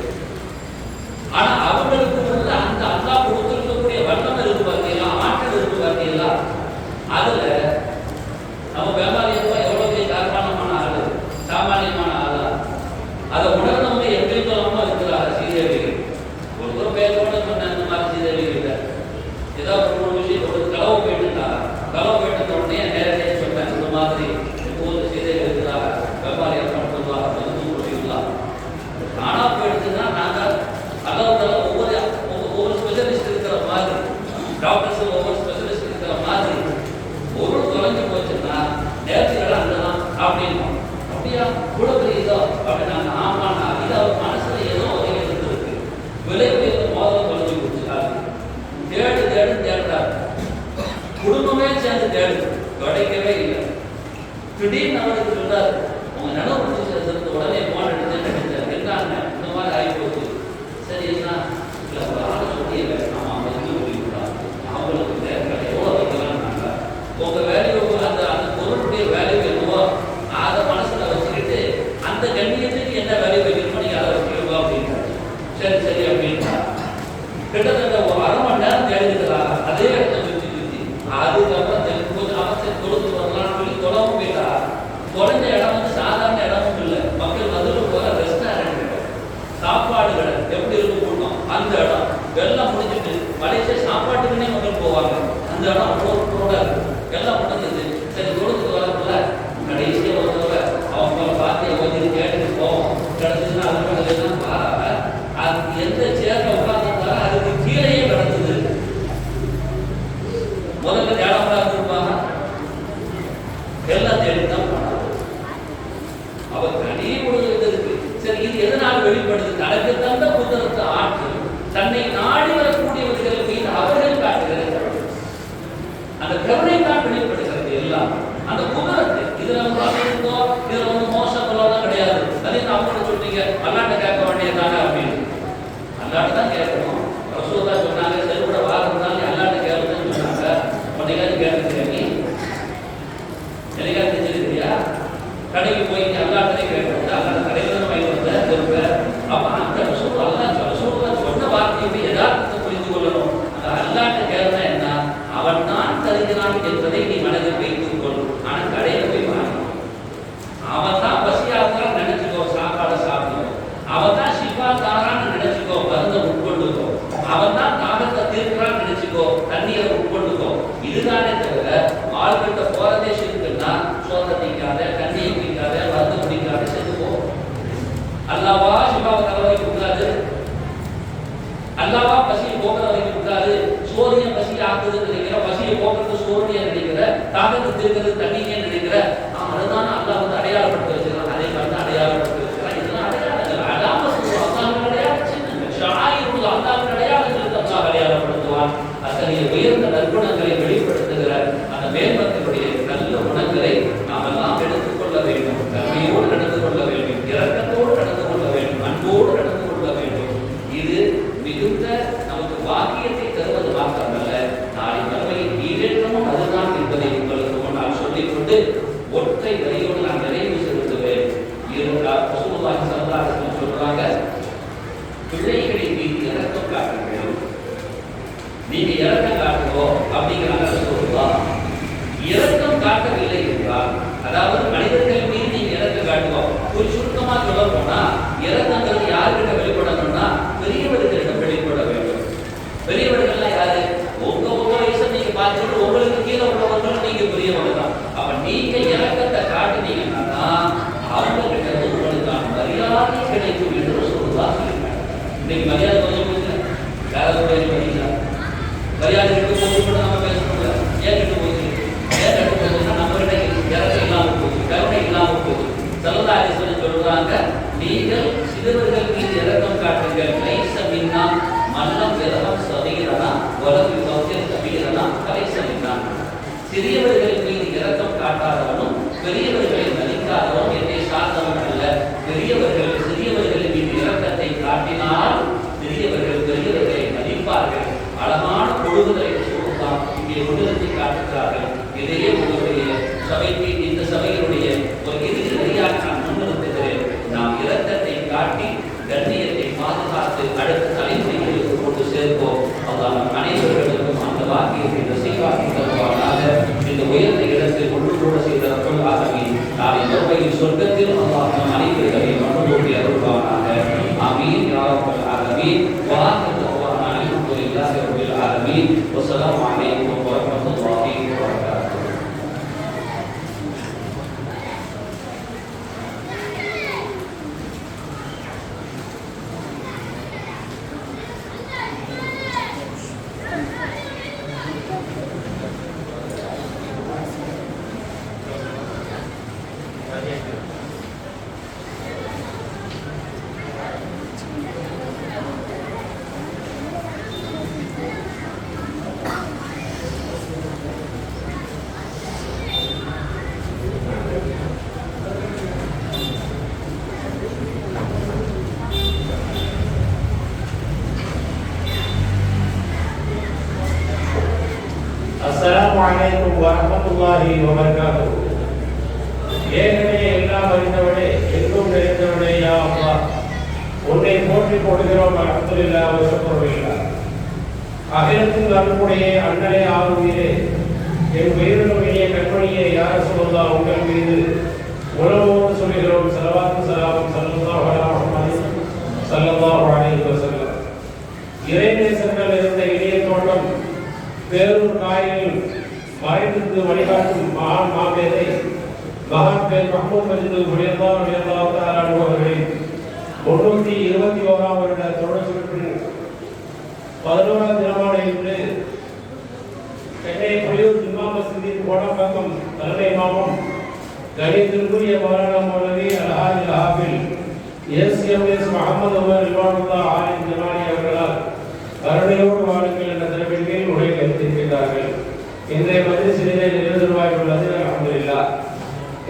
ஆனா அவங்களுக்கு வந்து அந்த அல்லாஹ் கொடுத்திருக்கக்கூடிய வல்லமை இருக்கு பார்த்தீங்களா, ஆற்றல் இருக்கு பார்த்தீங்களா, அதுல நம்ம வியாபாரியப்பா எவ்வளவு சாதாரணமான ஆளு, சாமானியமான ஆளா, அதை உணர்ந்தவங்க எப்படி சொல்லணுமோ இருக்கிறாங்க. சீதேவிகள் ஒரு தூரம் பேரோட சொன்ன இந்த மாதிரி சீதேவிகள் ஏதாவது ஒரு விஷயம் ஒரு களவு போயிட்டுனா, களவு போயிட்டு உடனே நேரடியாக சொன்னேன் இந்த மாதிரி ஒவ்வொரு சீதைகள் இருக்கிறாங்க, வியாபாரியம் பண்ணுறதுவாக சொல்லிடலாம். ஆனா போயிடுச்சுன்னா நாங்கள் அளவு ஒவ்வொரு ஸ்பெஷலிஸ்ட் இருக்கிற மாதிரி, டாக்டர்ஸ் ஒவ்வொரு ஸ்பெஷலிஸ்ட் இருக்கிற மாதிரி ஒரு தொலைஞ்சு போச்சுன்னா நேரத்தில் அங்கதான் அப்படின்னு அப்படியா கூட புரியுதோ அப்படின்னா ஆமாண்ணா இது அவர் மனசுல ஏதோ உதவி இருந்திருக்கு. விலை உயர்ந்த மோதல் தொலைஞ்சு கொடுத்துருக்காரு. தேடுறாரு, குடும்பமே சேர்ந்து தேடு, கிடைக்கவே இல்லை. திடீர்னு அவருக்கு சொல்றாரு, உங்க நிலம் முடிச்சு உடனே போன் எடுத்து என்னங்க இந்த மாதிரி ஆகி போச்சு. சரி என்ன இல்லை ஒரு ஆளை சொல்லியல நம்ம அவங்க சொல்லிவிட்டாங்க, அவங்களுக்கு எவ்வளோ வைக்கலாம்னாங்க. உங்க வேல்யூ அந்த அந்த பொருளுடைய வேல்யூ என்னவோ அதை மனசுல வச்சுக்கிட்டு அந்த கண்ணியத்துக்கு என்ன வேல்யூ வைக்கணுமோ நீங்க அதை வச்சுக்கோங்க அப்படின்றாரு. சரி சரி அப்படின்னா கிட்டத்தட்ட ஒரு அரை மணி நேரம் தேடிக்கிறாங்க அதே இடத்த சுற்றி சுற்றி. அதுக்கப்புறம் கொஞ்சம் அவசியம் கொடுத்து வரலாம்னு சொல்லி தொலைவும் போயிட்டா. தொலைஞ்ச இடம் வந்து சாதாரண இடமும் இல்லை, மக்கள் வந்து போற ரெஸ்டாரண்ட் சாப்பாடு கடை எப்படி இருக்கும் கூட்டம், அந்த இடம் எல்லாம் முடிஞ்சிட்டு மலேசியா சாப்பாட்டுக்குன்னே மக்கள் போவாங்க. அந்த இடம் ரோட இருக்கு, எல்லாம் முடிஞ்சது. சரி கொடுத்துட்டு வரக்குள்ள கடைசியாக ஒரு தடவை அவங்க பார்த்து கொஞ்சம் கேட்டுட்டு போவோம். கிடச்சுன்னா அது பாராம அது எந்த சேர்ல உட்கார்ந்து அதுக்கு கீழேயே கிடந்தது. முதல்ல தேடமா இருந்திருப்பாங்க, எல்லாம் தேடித்தான் போனாங்க. அவர் தனி பொழுது இருக்கு. சரி இது எதனால் வெளிப்படுது? தனக்கு தந்த புத்தகத்தை ஆற்று தன்னை நாடி வரக்கூடியவர்கள் மீது அவர்கள் காட்டுகிறது அந்த கருணை தான் வெளிப்படுகிறது. எல்லாம் அந்த குதிரத்தை இதுல வந்து இருந்தோம், இதுல வந்து மோசப்பெல்லாம் கிடையாது. அதே அவங்க சொல்றீங்க அல்லாட்ட கேட்க வேண்டியதானே அப்படின்னு. அல்லாட்ட தான் கேட்கணும். ரசூலா சொன்னாங்க செல்வட வாரம்னால அல்லாட்ட கேட்கணும்னு சொன்னாங்க. உன்னைக்காவது கேட்டுக்கிறியா நீ? என்னைக்காவது தெரிஞ்சிருக்கிறியா? கடைக்கு போய் அல்லாட்டே கேட்கணும், அல்லாட்ட கடையில் தான் வாங்கி வந்த செல்வ. அப்ப அந்த ரசூல் ரசூலா சொன்ன வார்த்தையை யதார்த்தத்தை புரிந்து கொள்ளணும். அந்த அல்லாட்ட கேட்கணும் என்ன, அவன் தான் தருகிறான் என்பதை நீ மனதில் வைத்துக் கொள். ஆனா கடையில போய் வாங்கணும். அவன் தான் பசியாக நினைச்சுக்கோ, சாப்பாடை சாப்பிடுவோம். அவன் தான் சிவா தாரான்னு நினைச்சுக்கோ, மருந்தை உட்கொண்டுக்கோ. அவன் தான் தாகத்தை தீர்க்கிறான்னு நினைச்சுக்கோ, தண்ணீரை உட்கொண்டுக்கோ. இதுதானே தவிர ஆள்கிட்ட போறதே இருக்குன்னா சோத்தை தீக்காத, கண்ணியை குடிக்காத, மருந்து குடிக்காத, செத்துப்போ. அல்லாவா சிவாவை தலைவை கொடுக்காது, அல்லாவா பசியை போக்குறதை கொடுக்காது. சோரியம் பசியை ஆக்குதுன்னு நினைக்கிற, பசியை போக்குறது சோரியா நினைக்கிற, தாகத்தை தீர்க்கிறது தண்ணியே நினைக்கிற. அதுதான் அல்லாஹ் வந்து அடையாளப்படுத்த வச்சிருக்கான். அதே மாதிரி தான் அடையாளப்படுத்த வச்சிருக்கான். இதெல்லாம் அடையாளங்கள் அல்லாம அல்லாஹ்வின் அடையாளம் ஷாயிருல் அல்லாஹ்வின் அடையாளங்களுக்கு அல்லாஹ் அடையாளப்படுத்துவான். அத்தகைய உயர்ந்த நற்குணங்களை வெளிப்படுத்துகிற அந்த மேம்பத்தினுடைய நல்ல குணங்களை நாம் எல்லாம் எடுத்துக்கொள்ள வேண்டும். கருணையோடு நடந்து கொள்ள வேண்டும், இரக்கத்தோடு நடந்து கொள்ள வேண்டும், அன்போடு நடந்து கொள்ள வேண்டும். இது மிகுந்த நமக்கு பாக்கியத்தை தருவது மாத்திரமல்ல, நாளை மறுமையின் ஈடேற்றமும் அதுதான் என்பதை உங்களுக்கு முன்னால் சொல்லிக்கொண்டு ஒற்றை வரியோடு நான் நிறைவு செலுத்துவேன். ரசூலுல்லாஹி ஸல்லல்லாஹு அலைஹி வஸல்லம் சொல்றாங்க, பிள்ளைகளின் மீது இரக்கம் காட்டுங்கள். நீங்க இரக்கம் காட்டுவோம் அப்படிங்கிறாங்க ரசூலுல்லாஹ். இரக்கம் காட்டவில்லை என்றால், அதாவது மனிதர்கள் மீது நீங்க இரக்கம் காட்டுவோம். ஒரு சுருக்கமா சொல்ல போனா இரக்கங்கிறது யாருக்கிட்ட வெளிப்படணும்னா பெரியவர்களிடம் வெளிப்பட வேண்டும். பெரியவர்கள்லாம் யாரு? உங்க வயசை நீங்க பார்த்துட்டு உங்களுக்கு கீழே உள்ளவர்களும் நீங்க பெரியவங்க தான். அப்ப நீங்க இரக்கத்தை காட்டுனீங்கன்னா அவங்க கிட்ட உங்களுக்கான மரியாதை கிடைக்கும் என்று சொல்லுதான் சொல்லியிருக்காங்க. இன்னைக்கு மரியாதை கொஞ்சம் கொஞ்சம் யாராவது மரியாதை கிட்ட போது கூட நம்ம பேசணும்ல, ஏன் கிட்ட போச்சு, ஏன் கிட்ட போச்சுன்னா நம்ம கிட்ட இறக்கம் இல்லாமல் போச்சு, கருணை இல்லாமல் போச்சு. ஸல்லல்லாஹு அலைஹி வஸல்லம் சொல்றாங்க, நீங்கள் சிறுவர்கள் மீது இரக்கம் காட்டுங்கள். லைஸ மின்னா மல்லம் இரகம் சதீரனா வலது யுஸிர் கபீரனா லைஸ மின்னா. சிறியவர்கள் மீது இரக்கம் காட்டாதவனும் பெரியவர்களை மதிக்காதவனும் என்னை சார்ந்தவன் அல்ல. பெரியவர்கள் சிறியவர்கள் மீது இரக்கத்தை காட்டினால் பெரியவர்கள் அடுத்த தலைமுறைகளுக்கு கொண்டு சேர்ப்போம். அல்லாஹ் நம் அனைவர்களுக்கும் அந்த வாக்கியத்தை நசீபாக்கி தருவானாக. இந்த உயர்ந்த இடத்தில் ஒன்று கூட செய்த ரப்பல் ஆலமீன் நாளை மறுமையில் சொர்க்கத்தில் அல்லாஹ் நம் அனைவர்களையும் மனதோடி அருள்வானாக. ஆமீன் யா ரப்பல் ஆலமீன். வ ஆகிரு தஅவானா அல்ஹம்துலில்லாஹி ரப்பில் ஆலமீன். வஸ்ஸலாமு அலைக்கும் வரஹ்மத்துல்லாஹி வபரகாத்துஹு. அஸ்ஸலாமு அலைக்கும் வரஹ்மத்துல்லாஹி வபரகாத்துஹு. ஏகனவே எல்லாம் அறிந்தவனே, எங்கும் நிறைந்தவனே, யா அல்லாஹ் உன்னை போற்றி போடுகிறோம். அல்ஹம்துலில்லாஹ் வ ஷுக்ருலில்லாஹ். அகிலத்தின் அன்புடைய அண்ணலே ஆளுநரே, என் உயிரினுடைய கண்மணியே யா ரசூலுல்லாஹ் உங்கள் மீது உலகோடு சொல்கிறோம். ஸலவாத்து ஸலாமும் ஸல்லல்லாஹு அலைஹி முஹம்மது ஸல்லல்லாஹு அலைஹி வஸல்லம். இறைநேசர்கள் இருந்த இனிய தோட்டம் பேரூர் காயில் மறைந்து வழிகாட்டும் மகான் மாமேதை மகான் பேர் மஹ்மூத் மஜிது அவர்களின் 321ஆம் வருட தொடர்ச்சியின் 11ஆம் தினமான இன்று சென்னை புலியூர் ஜும்மா மஸ்ஜிதின் கோடம்பாக்கம் தலைமை இமாமும் கணியத்திற்குரிய மௌலானா மௌலவி அல்ஹாஜ் ஹாஃபில் எஸ் முஹம்மது உமர் ரில்வானுல்லாஹ் ஆலிம் ஜமானி அவர்களால் கருணையோடு வாழுங்கள் என்ற தலைப்பின் கீழ் உரை வைத்திருக்கிறார்கள். இன்றைய மஜ்லிஸிலே நிறைவேறுவாயுள்ளது. அல்ஹம்துலில்லாஹ்.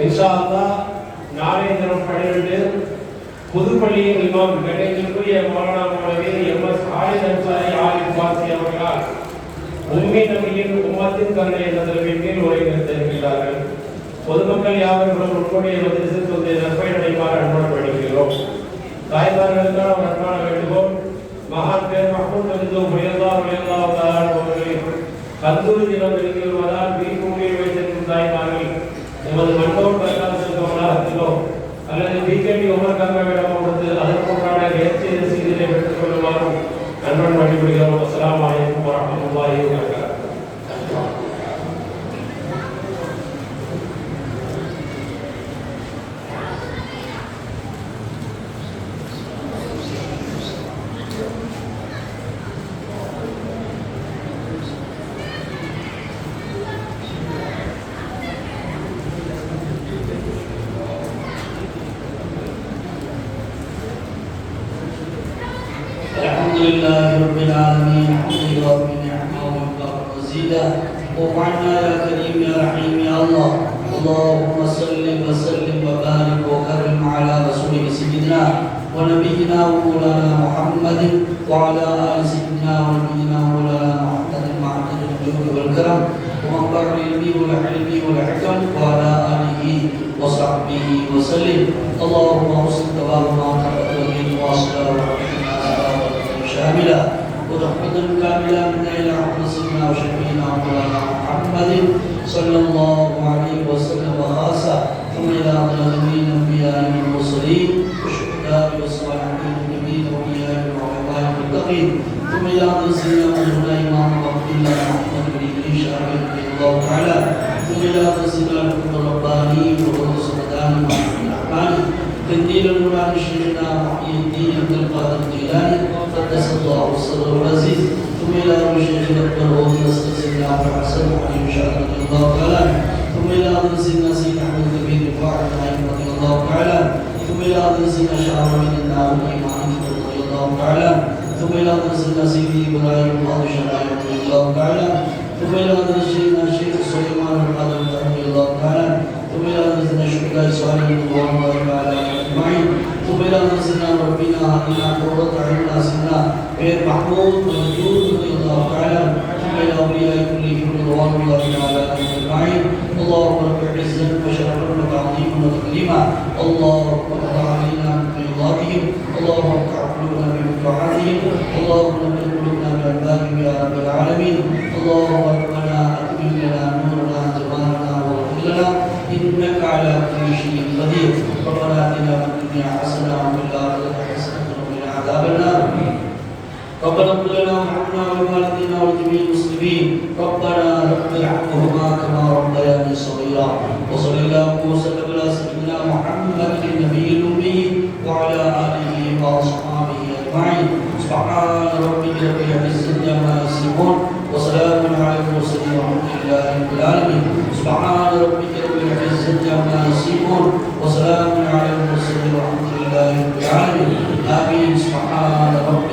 இன்ஷா அல்லாஹ் நாளை தினம் 12 புதுப்பள்ளியின் இமாம் கணியத்திற்குரிய மௌலானா மௌலவி எஸ் ஆலிம் அன்சாரி ஆலிம் பாசி அவர்களால் உம்மி நபியின் உம்மத்தின் கருணை என்ற தலைப்பின் கீழ் உரை வைத்திருக்கிறார்கள். பொதுமக்கள் யாவர்களும் உங்களுடைய மஜ்லிஸில் வந்து நற்பயன் அடைமாறு அன்போடு வேண்டுகிறோம். தாய்மார்களுக்கான ஒரு அன்பான வேண்டுகோள். மகான் பேர் மஹ்மூத் மஜிது அவர்களின் கந்தூரி தினம் நெருங்கி வருவதால் வீட்டுக்குடியில் வைத்திருக்கும் தாய்மார்கள் எமது மண்டோர் பிரகாரம் செல்லும் வளாகத்திலோ அல்லது பிகேடி உமர் கங்கவிடம் கொடுத்து அதற்குண்டான நேர்ச்சி ரசீதினை பெற்றுக் கொள்ளுமாறும் நண்பன் வழிபடுகிறோம். அஸ்ஸலாமு அலைக்கும் வரஹ்மத்துல்லாஹி வபரகாத்துஹு. لله رب العالمين حمد رب نعمه ومقدار مزيدا وعنا يا كريم يا رحيم يا الله. اللهم صل وسلم وبارك وكرم على رسولك سيدنا ونبينا ومولانا محمد وعلى ال سيدنا ونبينا ومولانا محمد مع الجود والكرم ومنبع العلم والحلم والحكم وعلى اله وصحبه وسلم. اللهم حسن ثواب ما تقبل واصلح شاملا ورحمة كاملة من إلى رحمة سيدنا وشفينا مولانا محمد صلى الله عليه وسلم وخاصة ثم إلى الأمين الأنبياء والمرسلين والشهداء والصالحين النبيين والأولياء والعلماء والمتقين ثم إلى سيدنا مولانا إمام عبد الله محمد بن إدريس رحمه الله تعالى ثم إلى سيدنا محمد الرباني وقدس الرمضان محمد الرحمن قنديل المولى شيخنا محي الدين عبد القادر الجيلاني قدس الله سره العزيز ثم الى شيخنا الدروي نصر سيدنا عبد الحسن علي مشاهد رضي الله تعالى ثم الى سيدنا سيد احمد الكبير الفاعل رضي الله تعالى ثم الى سيدنا شعر بن الناوي مالك رضي الله تعالى ثم الى سيدنا سيدي ابراهيم القاضي شرعي رضي الله تعالى ثم الى سيدنا الشيخ سليمان القادر رضي الله تعالى ثم الى سيدنا الشهداء صالح رضوان الله تعالى اجمعين ثم الى سيدنا ربنا هدينا قرة عيننا سيدنا غير محمود موجود رضي الله تعالى ثم الى اولياء كلهم رضوان الله تعالى اجمعين. اللهم رب العزة وشرفا وتعظيما وتكريما اللهم اقض علينا من فيضاتهم اللهم ارفع قلوبنا وارزقنا بمطاعتهم اللهم نور قلوبنا بألبابهم يا رب العالمين اللهم ربنا أتمم لنا نورنا زماننا واغفر لنا إنك على كل شيء قدير ربنا آتنا في الدنيا حسنة وفي الآخرة حسنة وقنا عذاب النار ربنا اغفر لنا وارحمنا ولوالدينا ولجميع المسلمين ربنا رب ارحمهما كما ربياني صغيرا وصلى الله وسلم على سيدنا محمد النبي الأمي وعلى آله وأصحابه أجمعين سبحان ربك رب العزة عما يصفون وسلام على المرسلين والحمد لله رب العالمين سبحان ربك رب العزة عما يصفون وسلام على المرسلين والحمد لله رب العالمين آمين سبحان ربك